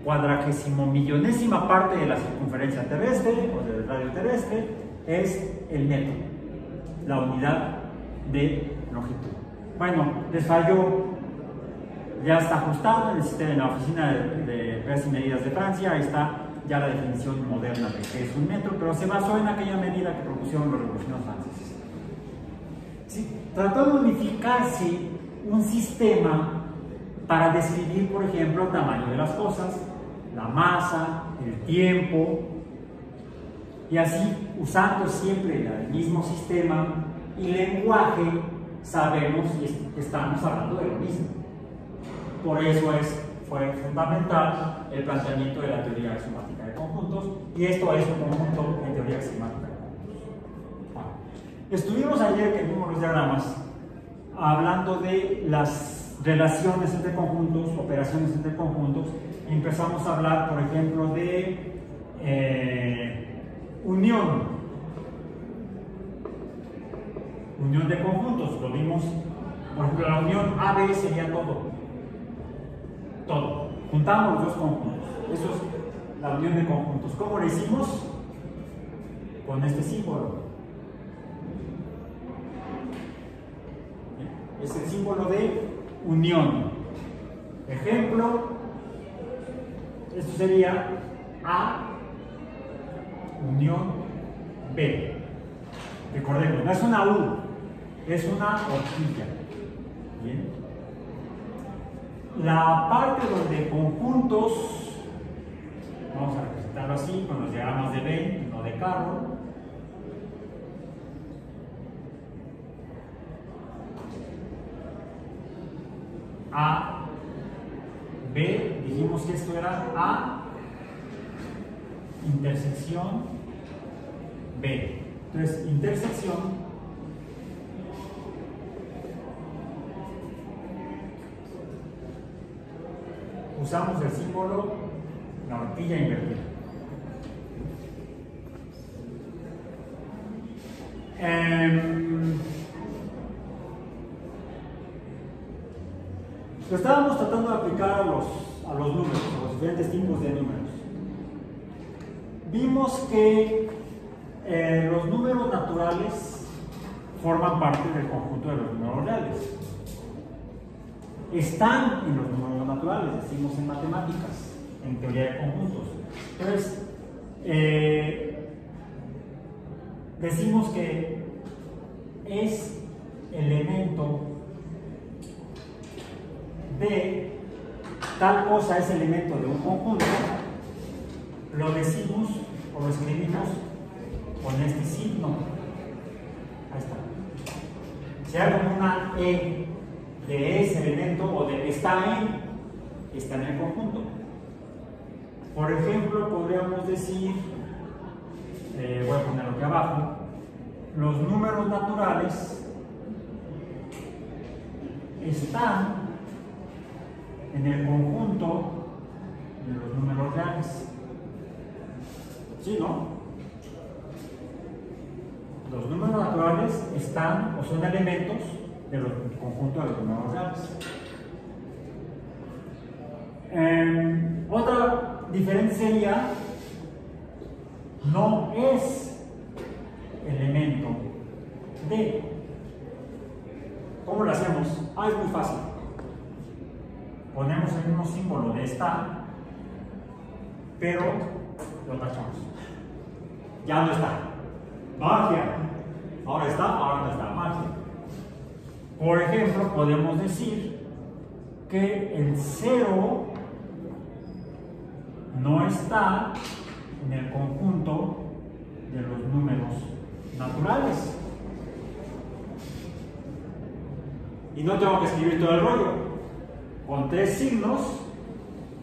40.000.000ª parte de la circunferencia terrestre o del radio terrestre es el metro, la unidad de longitud. Bueno, les falló, ya está ajustado en la oficina de pesas y medidas de Francia, ahí está ya la definición moderna de qué es un metro, pero se basó en aquella medida que propusieron los revolucionarios franceses. ¿Sí? Trató de unificarse un sistema para describir, por ejemplo, el tamaño de las cosas, la masa, el tiempo, y así, usando siempre el mismo sistema y lenguaje, sabemos que estamos hablando de lo mismo. Por eso fue fundamental el planteamiento de la teoría axiomática de conjuntos, y esto es un conjunto en teoría axiomática de conjuntos. Bueno, estuvimos ayer que vimos los diagramas hablando de las relaciones entre conjuntos, operaciones entre conjuntos, y empezamos a hablar, por ejemplo, de unión de conjuntos. Lo vimos, por ejemplo, la unión AB sería todo. Juntamos los dos conjuntos. Eso es la unión de conjuntos. ¿Cómo lo hicimos? Con este símbolo. Es el símbolo de unión. Ejemplo, esto sería A unión B. Recordemos, no es una U, es una horquilla. ¿Bien? La parte donde conjuntos, vamos a representarlo así, con los diagramas de Venn, no de carro. A, B, dijimos que esto era A, intersección B. Entonces, intersección usamos el símbolo, la horquilla invertida. Lo estábamos tratando de aplicar a los números, a los diferentes tipos de números. Vimos que los números naturales forman parte del conjunto de los números reales. Están en los números naturales, decimos en matemáticas, en teoría de conjuntos. Entonces, decimos que es elemento de tal cosa, es elemento de un conjunto, lo decimos o lo escribimos con este signo. Ahí está. Si hago una E de ese elemento o de está en el conjunto. Por ejemplo, podríamos decir, voy a ponerlo aquí abajo, los números naturales están en el conjunto de los números reales. ¿Sí, no? Los números naturales están o son elementos del conjunto de los números reales. Otra diferencia sería, no es elemento de. ¿Cómo lo hacemos? Es muy fácil. Ponemos el mismo símbolo de está, pero lo tachamos. Ya no está. Magia. Ahora está, ahora no está. Magia. Por ejemplo, podemos decir que el 0 no está en el conjunto de los números naturales. Y no tengo que escribir todo el rollo. Con 3 signos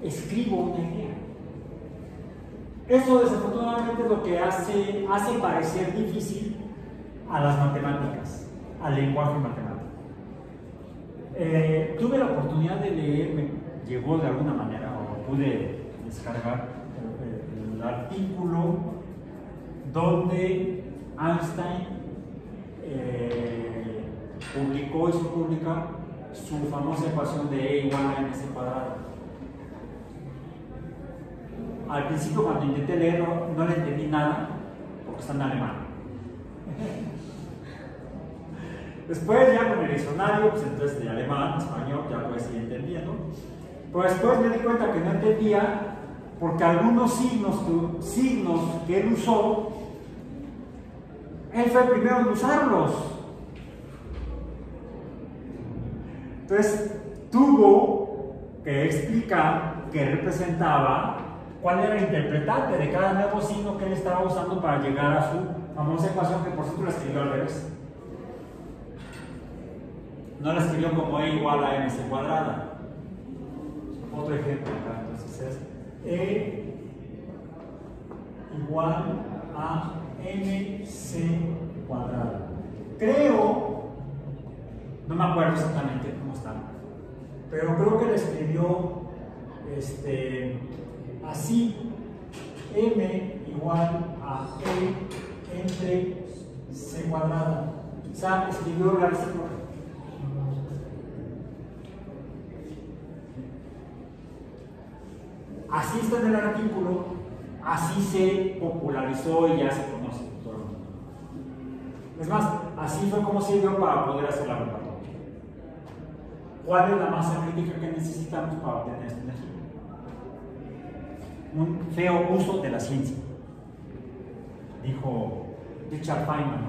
escribo una idea. Eso desafortunadamente es lo que hace parecer difícil a las matemáticas, al lenguaje matemático. Tuve la oportunidad de leer, me llegó de alguna manera, o pude descargar el artículo donde Einstein publicó y se publica su famosa ecuación de E igual a mc cuadrado. Al principio, cuando intenté leerlo, no le entendí nada porque está en alemán. Después, ya con el diccionario, pues entonces de alemán, español, ya puedes ir entendiendo. Pero después me di cuenta que no entendía porque algunos signos que él usó, él fue el primero en usarlos. Entonces, tuvo que explicar qué representaba, cuál era el interpretante de cada nuevo signo que él estaba usando para llegar a su famosa ecuación, que por cierto la escribió al revés. No la escribió como E igual a mc cuadrada. Otro ejemplo acá, entonces es E igual a mc cuadrada. Creo, no me acuerdo exactamente cómo está, pero creo que la escribió así: m igual a e entre c cuadrada. O sea, escribió la recíproca. Así está en el artículo, así se popularizó y ya se conoce por todo el mundo. Es más, así fue como sirvió para poder hacer la bomba atómica. ¿Cuál es la masa crítica que necesitamos para obtener esta energía? Un feo uso de la ciencia, dijo Richard Feynman,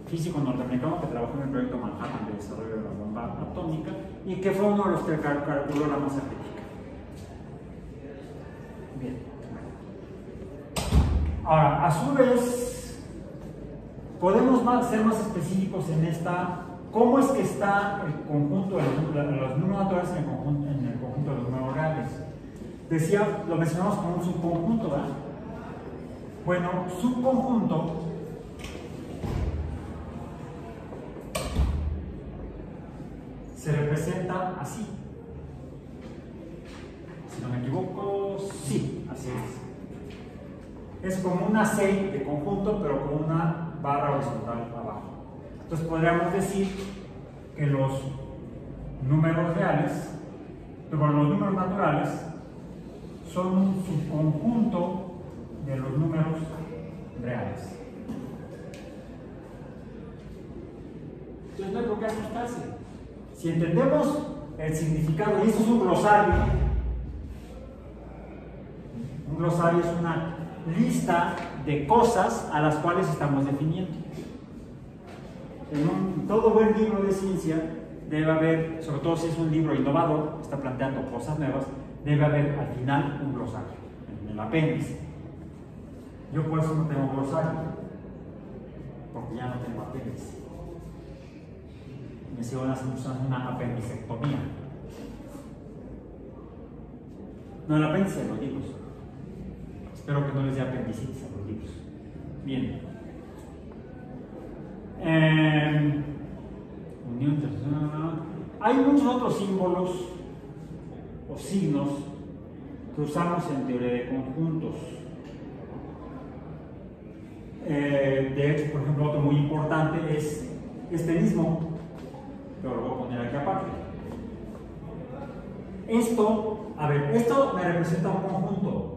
físico norteamericano que trabajó en el proyecto Manhattan de desarrollo de la bomba atómica y que fue uno de los que calculó la masa crítica. Bien. Ahora, a su vez, podemos ser más específicos en esta. ¿Cómo es que está el conjunto de los números naturales en el conjunto de los números reales? Decía, lo mencionamos como un subconjunto, ¿verdad? Bueno, subconjunto se representa así. Si no me equivoco, sí, así es. Es como una C de conjunto, pero con una barra horizontal abajo. Entonces podríamos decir que los números reales, pero los números naturales son un subconjunto de los números reales. Entonces no hay por qué asustarse. Si entendemos el significado, y esto es un glosario es una lista de cosas a las cuales estamos definiendo. En todo buen libro de ciencia debe haber, sobre todo si es un libro innovador, está planteando cosas nuevas, debe haber al final un glosario, en el apéndice. Yo por eso no tengo glosario, porque ya no tengo apéndice. Me hicieron una apendicectomía. No, el apéndice de los libros. Espero que no les dé apendicitis a los libros. Bien. Unión internacional. Hay muchos otros símbolos o signos que usamos en teoría de conjuntos. De hecho, por ejemplo, otro muy importante es este mismo, pero lo voy a poner aquí aparte. Esto, a ver, esto me representa un conjunto.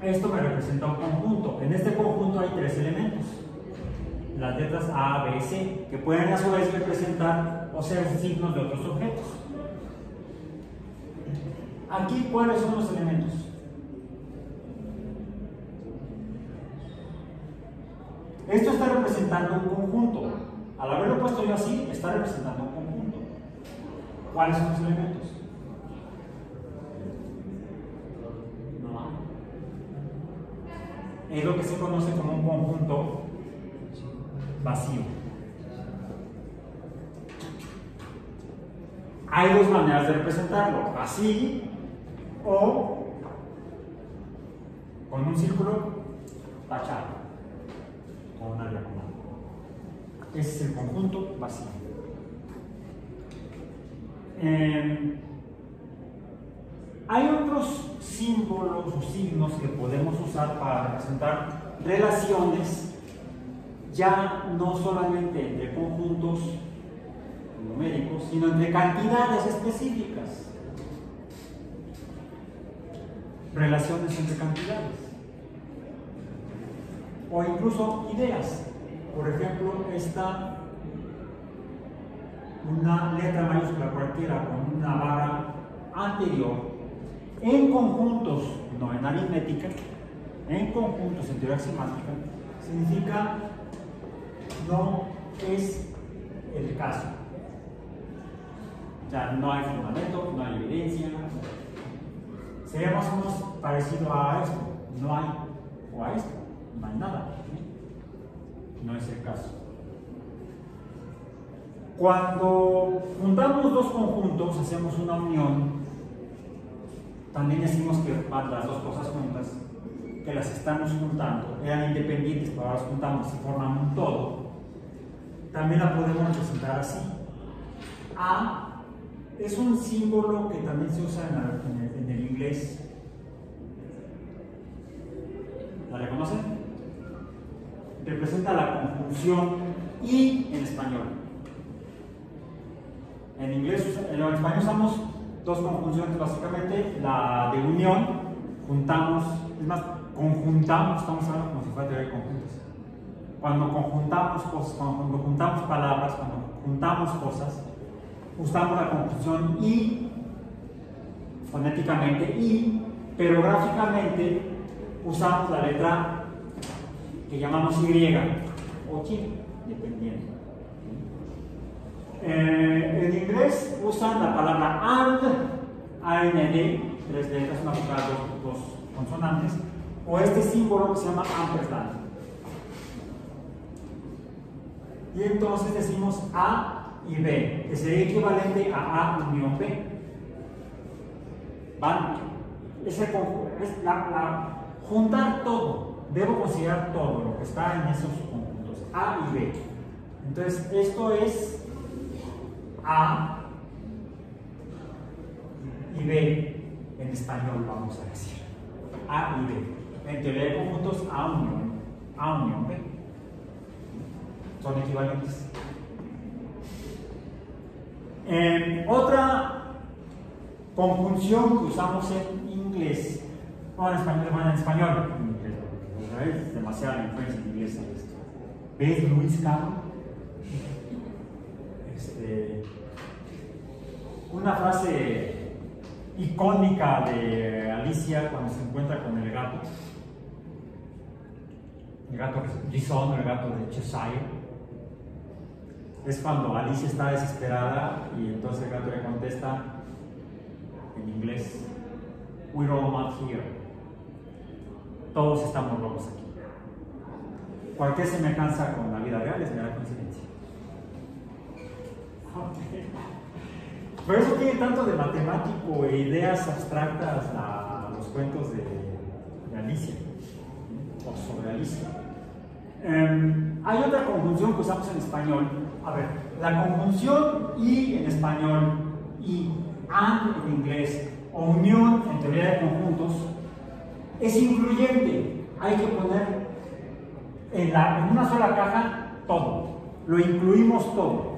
Esto me representa un conjunto. En este conjunto hay tres elementos. Las letras A, B, C, que pueden a su vez representar o ser signos de otros objetos. Aquí, ¿cuáles son los elementos? Esto está representando un conjunto. Al haberlo puesto yo así, está representando un conjunto. ¿Cuáles son los elementos? No hay. Es lo que se conoce como un conjunto vacío. Hay dos maneras de representarlo, así o con un círculo tachado, con una diagonal. Ese es el conjunto vacío. Hay otros símbolos o signos que podemos usar para representar relaciones, ya no solamente entre conjuntos numéricos, sino entre cantidades específicas. Relaciones entre cantidades. O incluso ideas. Por ejemplo, esta, una letra mayúscula cualquiera con una barra anterior, en conjuntos, no en aritmética, en conjuntos en teoría axiomática, significa no es el caso. O sea, no hay fundamento, no hay evidencia. Sería más o menos parecido a esto, no hay, o a esto, no hay nada. No es el caso. Cuando juntamos dos conjuntos, hacemos una unión. También decimos que las dos cosas juntas, que las estamos juntando, eran independientes, pero ahora las juntamos y forman un todo. También la podemos representar así. A es un símbolo que también se usa en el inglés. ¿La reconocen? Representa la conjunción y en español. En inglés, en español usamos dos conjunciones básicamente, la de unión, juntamos, es más, conjuntamos, estamos hablando como si fuera teoría de conjuntos. Cuando conjuntamos cosas, cuando juntamos palabras, cuando juntamos cosas, usamos la conjunción y, fonéticamente y, pero gráficamente usamos la letra que llamamos Y o Y, dependiendo. En inglés usan la palabra and, AND, tres letras, una vocal, dos consonantes, o este símbolo que se llama ampersand. Y entonces decimos A y B, que sería equivalente a A unión B. ¿Van? Juntar todo, debo considerar todo lo que está en esos conjuntos, A y B. Entonces, esto es A y B en español, vamos a decir. A y B. En teoría de conjuntos, A unión B. Son equivalentes. Otra conjunción que usamos en inglés, o en español, es demasiada influencia en inglés en esto. ¿Ves, Luis Cabo? Una frase icónica de Alicia cuando se encuentra con el gato Jason, el gato de Cheshire, es cuando Alicia está desesperada y entonces el gato le contesta en inglés: "We're all mad here". Todos estamos locos aquí. Cualquier semejanza con la vida real es mera coincidencia. Por eso tiene tanto de matemático e ideas abstractas a los cuentos de Alicia, o sobre Alicia. Hay otra conjunción que usamos en español. A ver, la conjunción y en español y and en inglés, o unión en teoría de conjuntos, es incluyente. Hay que poner en una sola caja todo, lo incluimos todo.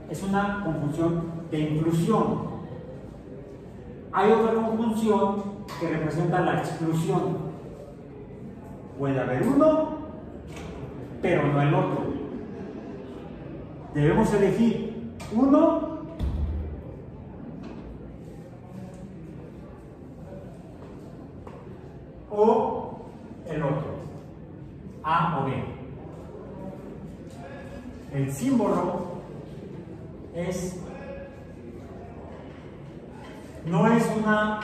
Es una conjunción de inclusión. Hay otra conjunción que representa la exclusión. Puede haber uno, pero no el otro. Debemos elegir uno o el otro, A o B. El símbolo no es una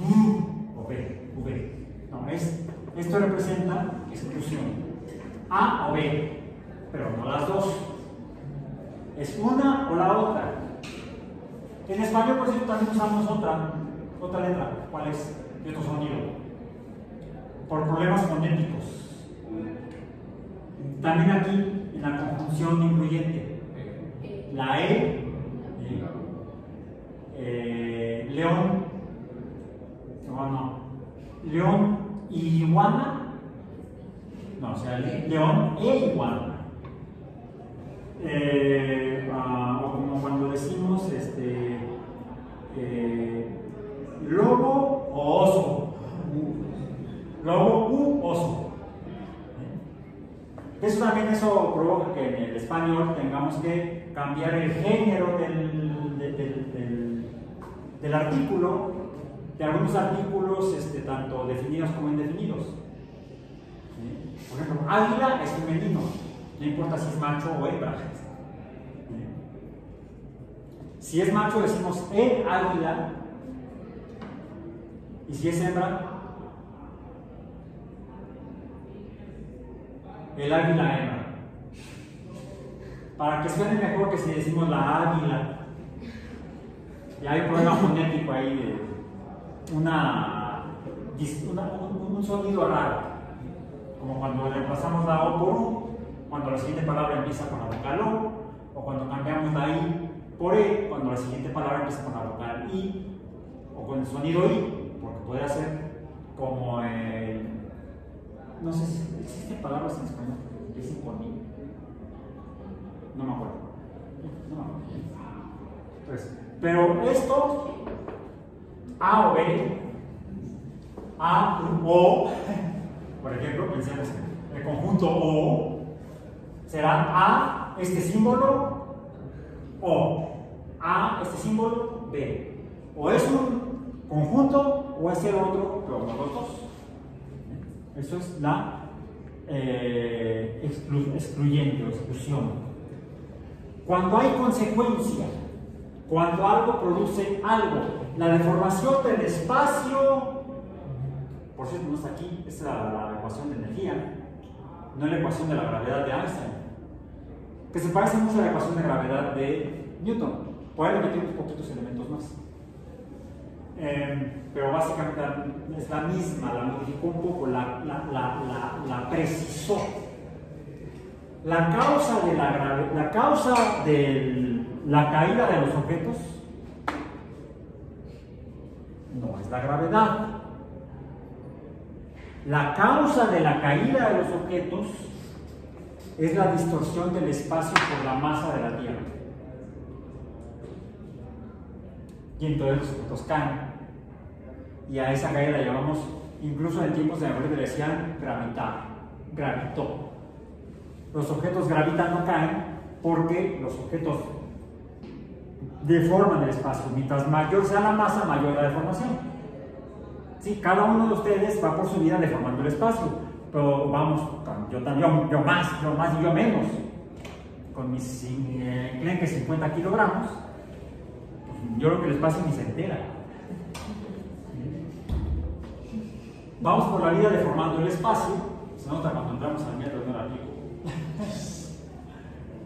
U o B, V. No, esto representa exclusión. A o B, pero no las dos. Es una o la otra. En español, por cierto, también usamos otra letra. ¿Cuál es? Y otro sonido. Por problemas fonéticos. También aquí, en la conjunción incluyente. La león, león y iguana, no, o sea, león e iguana. O como cuando decimos lobo o oso, lobo u oso. Eso provoca que en el español tengamos que cambiar el género del artículo, de algunos artículos tanto definidos como indefinidos. Por ejemplo, águila es femenino, no importa si es macho o hembra. Si es macho decimos el águila, y si es hembra, el águila hembra. Para que suene mejor que si decimos la águila. Y hay un problema fonético ahí, un sonido raro, como cuando reemplazamos la O por U, cuando la siguiente palabra empieza con la vocal O, o cuando cambiamos la I por E, cuando la siguiente palabra empieza con la vocal I, o con el sonido I, porque podría ser como no sé si existen palabras en español que empiecen con I. No me acuerdo. Entonces, pero esto, A o B, A, O, por ejemplo, pensemos en el conjunto O, será A, este símbolo, O, A, este símbolo, B. O es un conjunto o es el otro, pero no los dos. Eso es la excluyente o exclusión. Cuando hay consecuencia, cuando algo produce algo, la deformación del espacio, por cierto, no está aquí, es la ecuación de energía, no la ecuación de la gravedad de Einstein, que se parece mucho a la ecuación de gravedad de Newton. Por ahí le metí unos poquitos elementos más. Pero básicamente es la misma, la modificó un poco, la precisó. La causa de la caída de los objetos no es la gravedad. La causa de la caída de los objetos es la distorsión del espacio por la masa de la Tierra. y entonces los objetos caen. Y a esa caída la llamamos, incluso en tiempos de memoria le decían gravitar, gravitó. Los objetos gravitan, no caen, porque los objetos deforman el espacio. Mientras mayor sea la masa, mayor la deformación. Sí, cada uno de ustedes va por su vida deformando el espacio, pero vamos, yo más y yo menos. Con mis, creen que 50 kilogramos, pues yo creo que el espacio ni se entera. Vamos por la vida deformando el espacio. Se nota cuando entramos al metro de hora pico.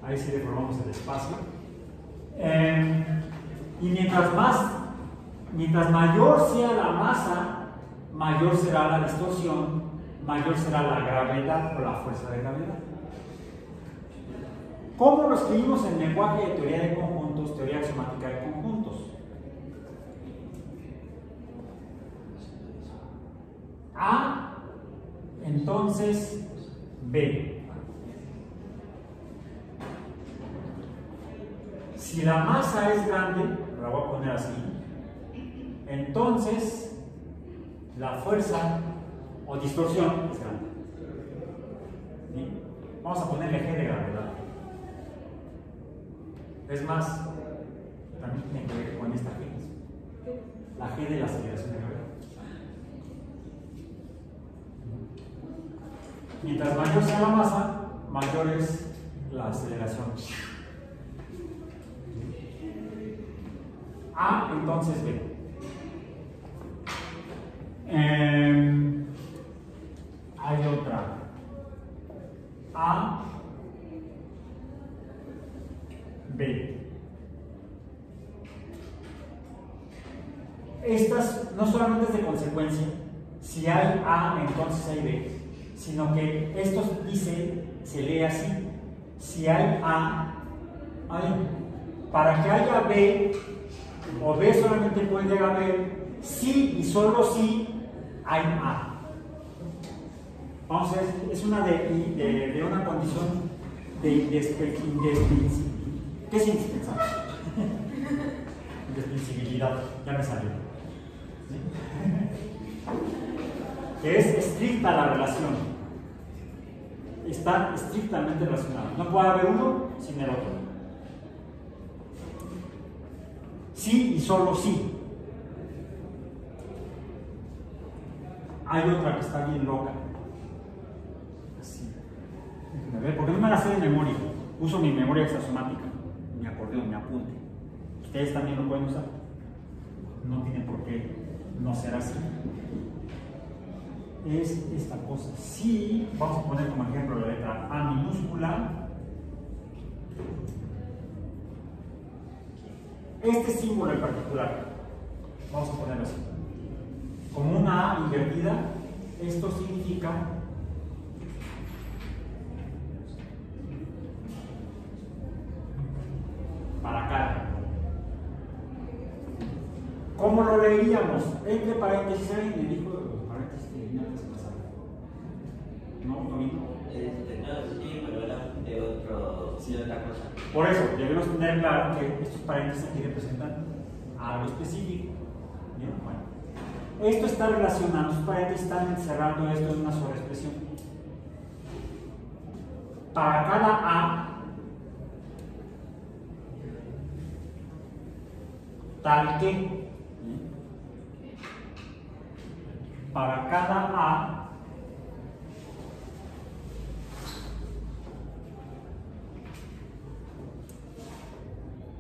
Ahí sí deformamos el espacio. Y mientras mayor sea la masa, mayor será la distorsión, mayor será la gravedad o la fuerza de gravedad. ¿Cómo lo escribimos en lenguaje de teoría de conjuntos, teoría axiomática de conjuntos? A, entonces B. Si la masa es grande, la voy a poner así, entonces la fuerza o distorsión es grande. ¿Sí? Vamos a ponerle G de gravedad. Es más, también tiene que ver con esta G. La G de la aceleración de gravedad. Mientras mayor sea la masa, mayor es la aceleración. A, entonces B. Hay otra. A, B. Estas no solamente es de consecuencia, si hay A, entonces hay B, sino que esto se lee así: si hay A, hay. Para que haya B, o B solamente puede haber si y solo si hay A. Vamos a ver, es una de una condición de indispensabilidad. ¿Qué es indispensable? Indispensabilidad, ya me salió. ¿Sí? Que es estricta la relación. Está estrictamente relacionado. No puede haber uno sin el otro. Sí y solo sí. Hay otra que está bien loca. Así. Déjenme ver, porque no me la sé de memoria. Uso mi memoria axiomática, mi acordeón, mi apunte. Ustedes también lo pueden usar. No tiene por qué no ser así. Es esta cosa. Sí, vamos a poner como ejemplo la letra A minúscula. Este símbolo en particular, vamos a ponerlo así, como una A invertida. Esto significa para acá. ¿Cómo lo leeríamos? Entre paréntesis, ¿alguien me dijo los paréntesis que venía antes pasado? ¿No, Tomito? No, sí, pero era de otra cosa. Por eso, debemos tener claro que estos paréntesis aquí representan algo específico. ¿Bien? Bueno, esto está relacionado, estos paréntesis están encerrando esto en una sola expresión. Para cada A, tal que, para cada A,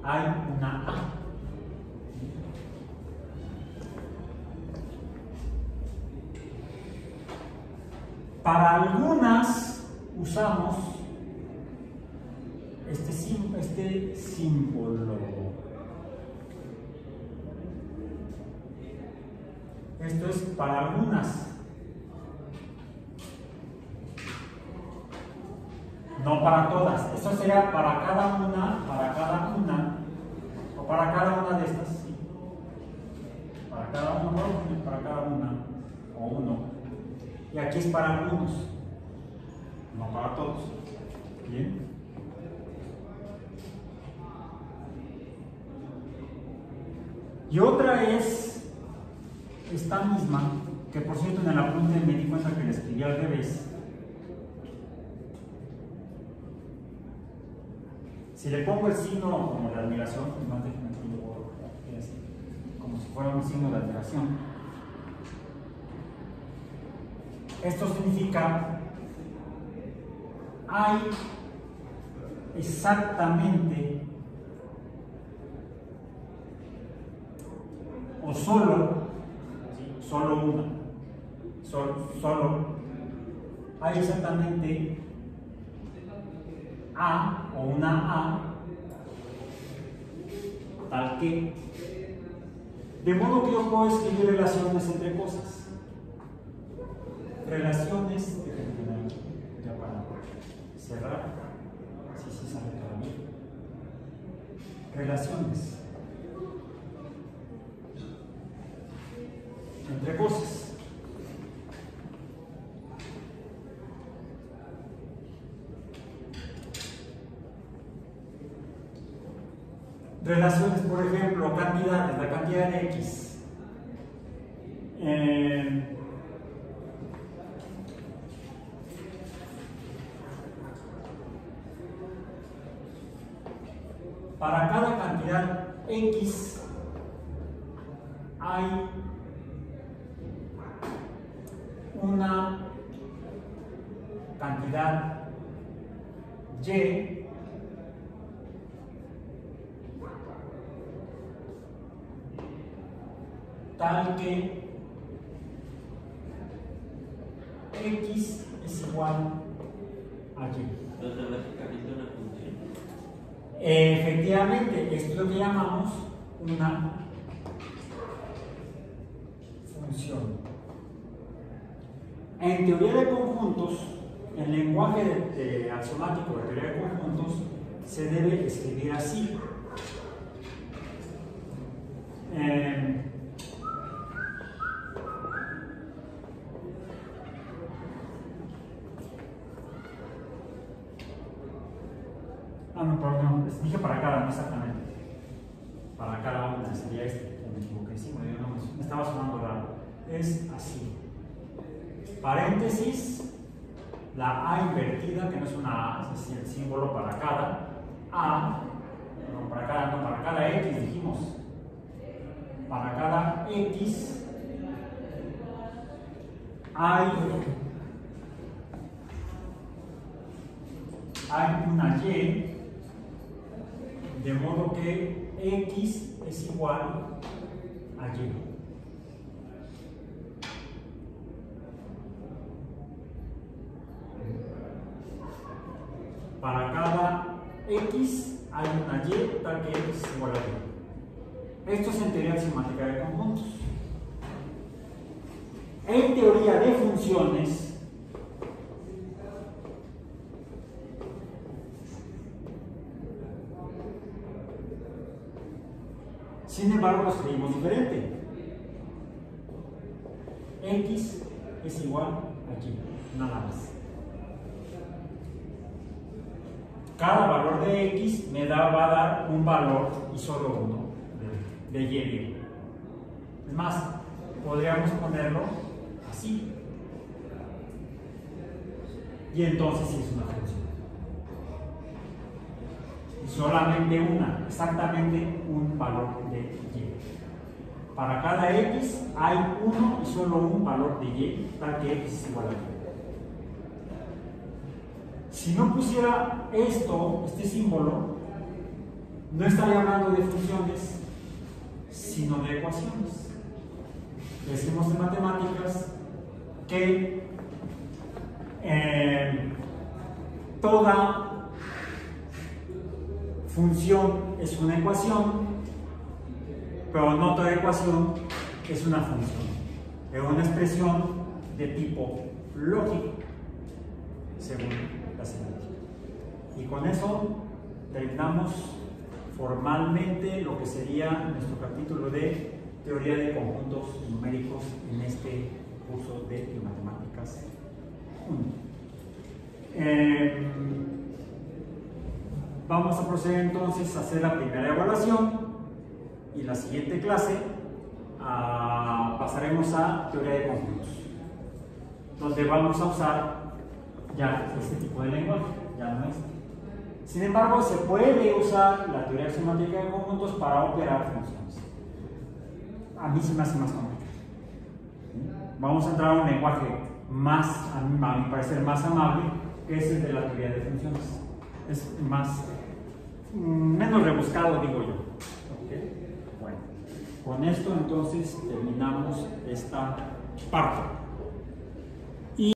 hay una A. Para algunas usamos este símbolo. Esto es para algunas. No para todas. Esto sería para cada una, o para cada una de estas. Sí. Para cada una, para cada una, o uno. Y aquí es para algunos, no para todos. Bien. Y otra es esta misma, que por cierto en el apunte me di cuenta que la escribí al revés. Si le pongo el signo como de admiración, no déjenme que lo borro, como si fuera un signo de admiración. Esto significa hay exactamente o solo una, solo hay exactamente A o una A tal que, de modo que yo puedo escribir relaciones entre cosas. Relaciones, ya para cerrar, sí sale todavía. Relaciones entre cosas. Relaciones, por ejemplo, cantidades, la cantidad de X. Para cada cantidad X hay una cantidad Y tal que X es igual a Y. Entonces, básicamente una función. Efectivamente, esto es lo que llamamos una función. En teoría de conjuntos, en lenguaje de axiomático de teoría de conjuntos, se debe escribir así. No, perdón, dije para cada, no exactamente. Para cada una sería este, me equivoqué, sí, me estaba sonando raro. Es así. Paréntesis, la A invertida, que no es una A, es decir, el símbolo para cada A, no para cada X dijimos. Para cada X hay una Y, de modo que X es igual a Y. Para cada X hay una Y tal que X es igual a Y. Esto es en teoría axiomática de conjuntos. En teoría de funciones, sin embargo, lo escribimos diferente. X es igual a Y, nada más. Cada valor de X va a dar un valor y solo uno de Y. Es más, podríamos ponerlo así. Y entonces sí es una función. Solamente una, exactamente un valor de Y. Para cada X hay uno y solo un valor de Y, tal que X es igual a Y. Si no pusiera este símbolo, no estaría hablando de funciones, sino de ecuaciones. Decimos en matemáticas que toda función es una ecuación, pero no toda ecuación es una función. Es una expresión de tipo lógico, según la semántica. Y con eso terminamos formalmente lo que sería nuestro capítulo de teoría de conjuntos numéricos en este curso de matemáticas 1. Vamos a proceder entonces a hacer la primera evaluación Y la siguiente clase pasaremos a teoría de conjuntos, donde vamos a usar ya este tipo de lenguaje, ya no este. Sin embargo, se puede usar la teoría axiomática de conjuntos para operar funciones. A mí se me hace más complicado. Vamos a entrar a un lenguaje más, a mi parecer, más amable, que es el de la teoría de funciones. Es menos rebuscado, digo yo. ¿Okay? Bueno, con esto entonces terminamos esta parte.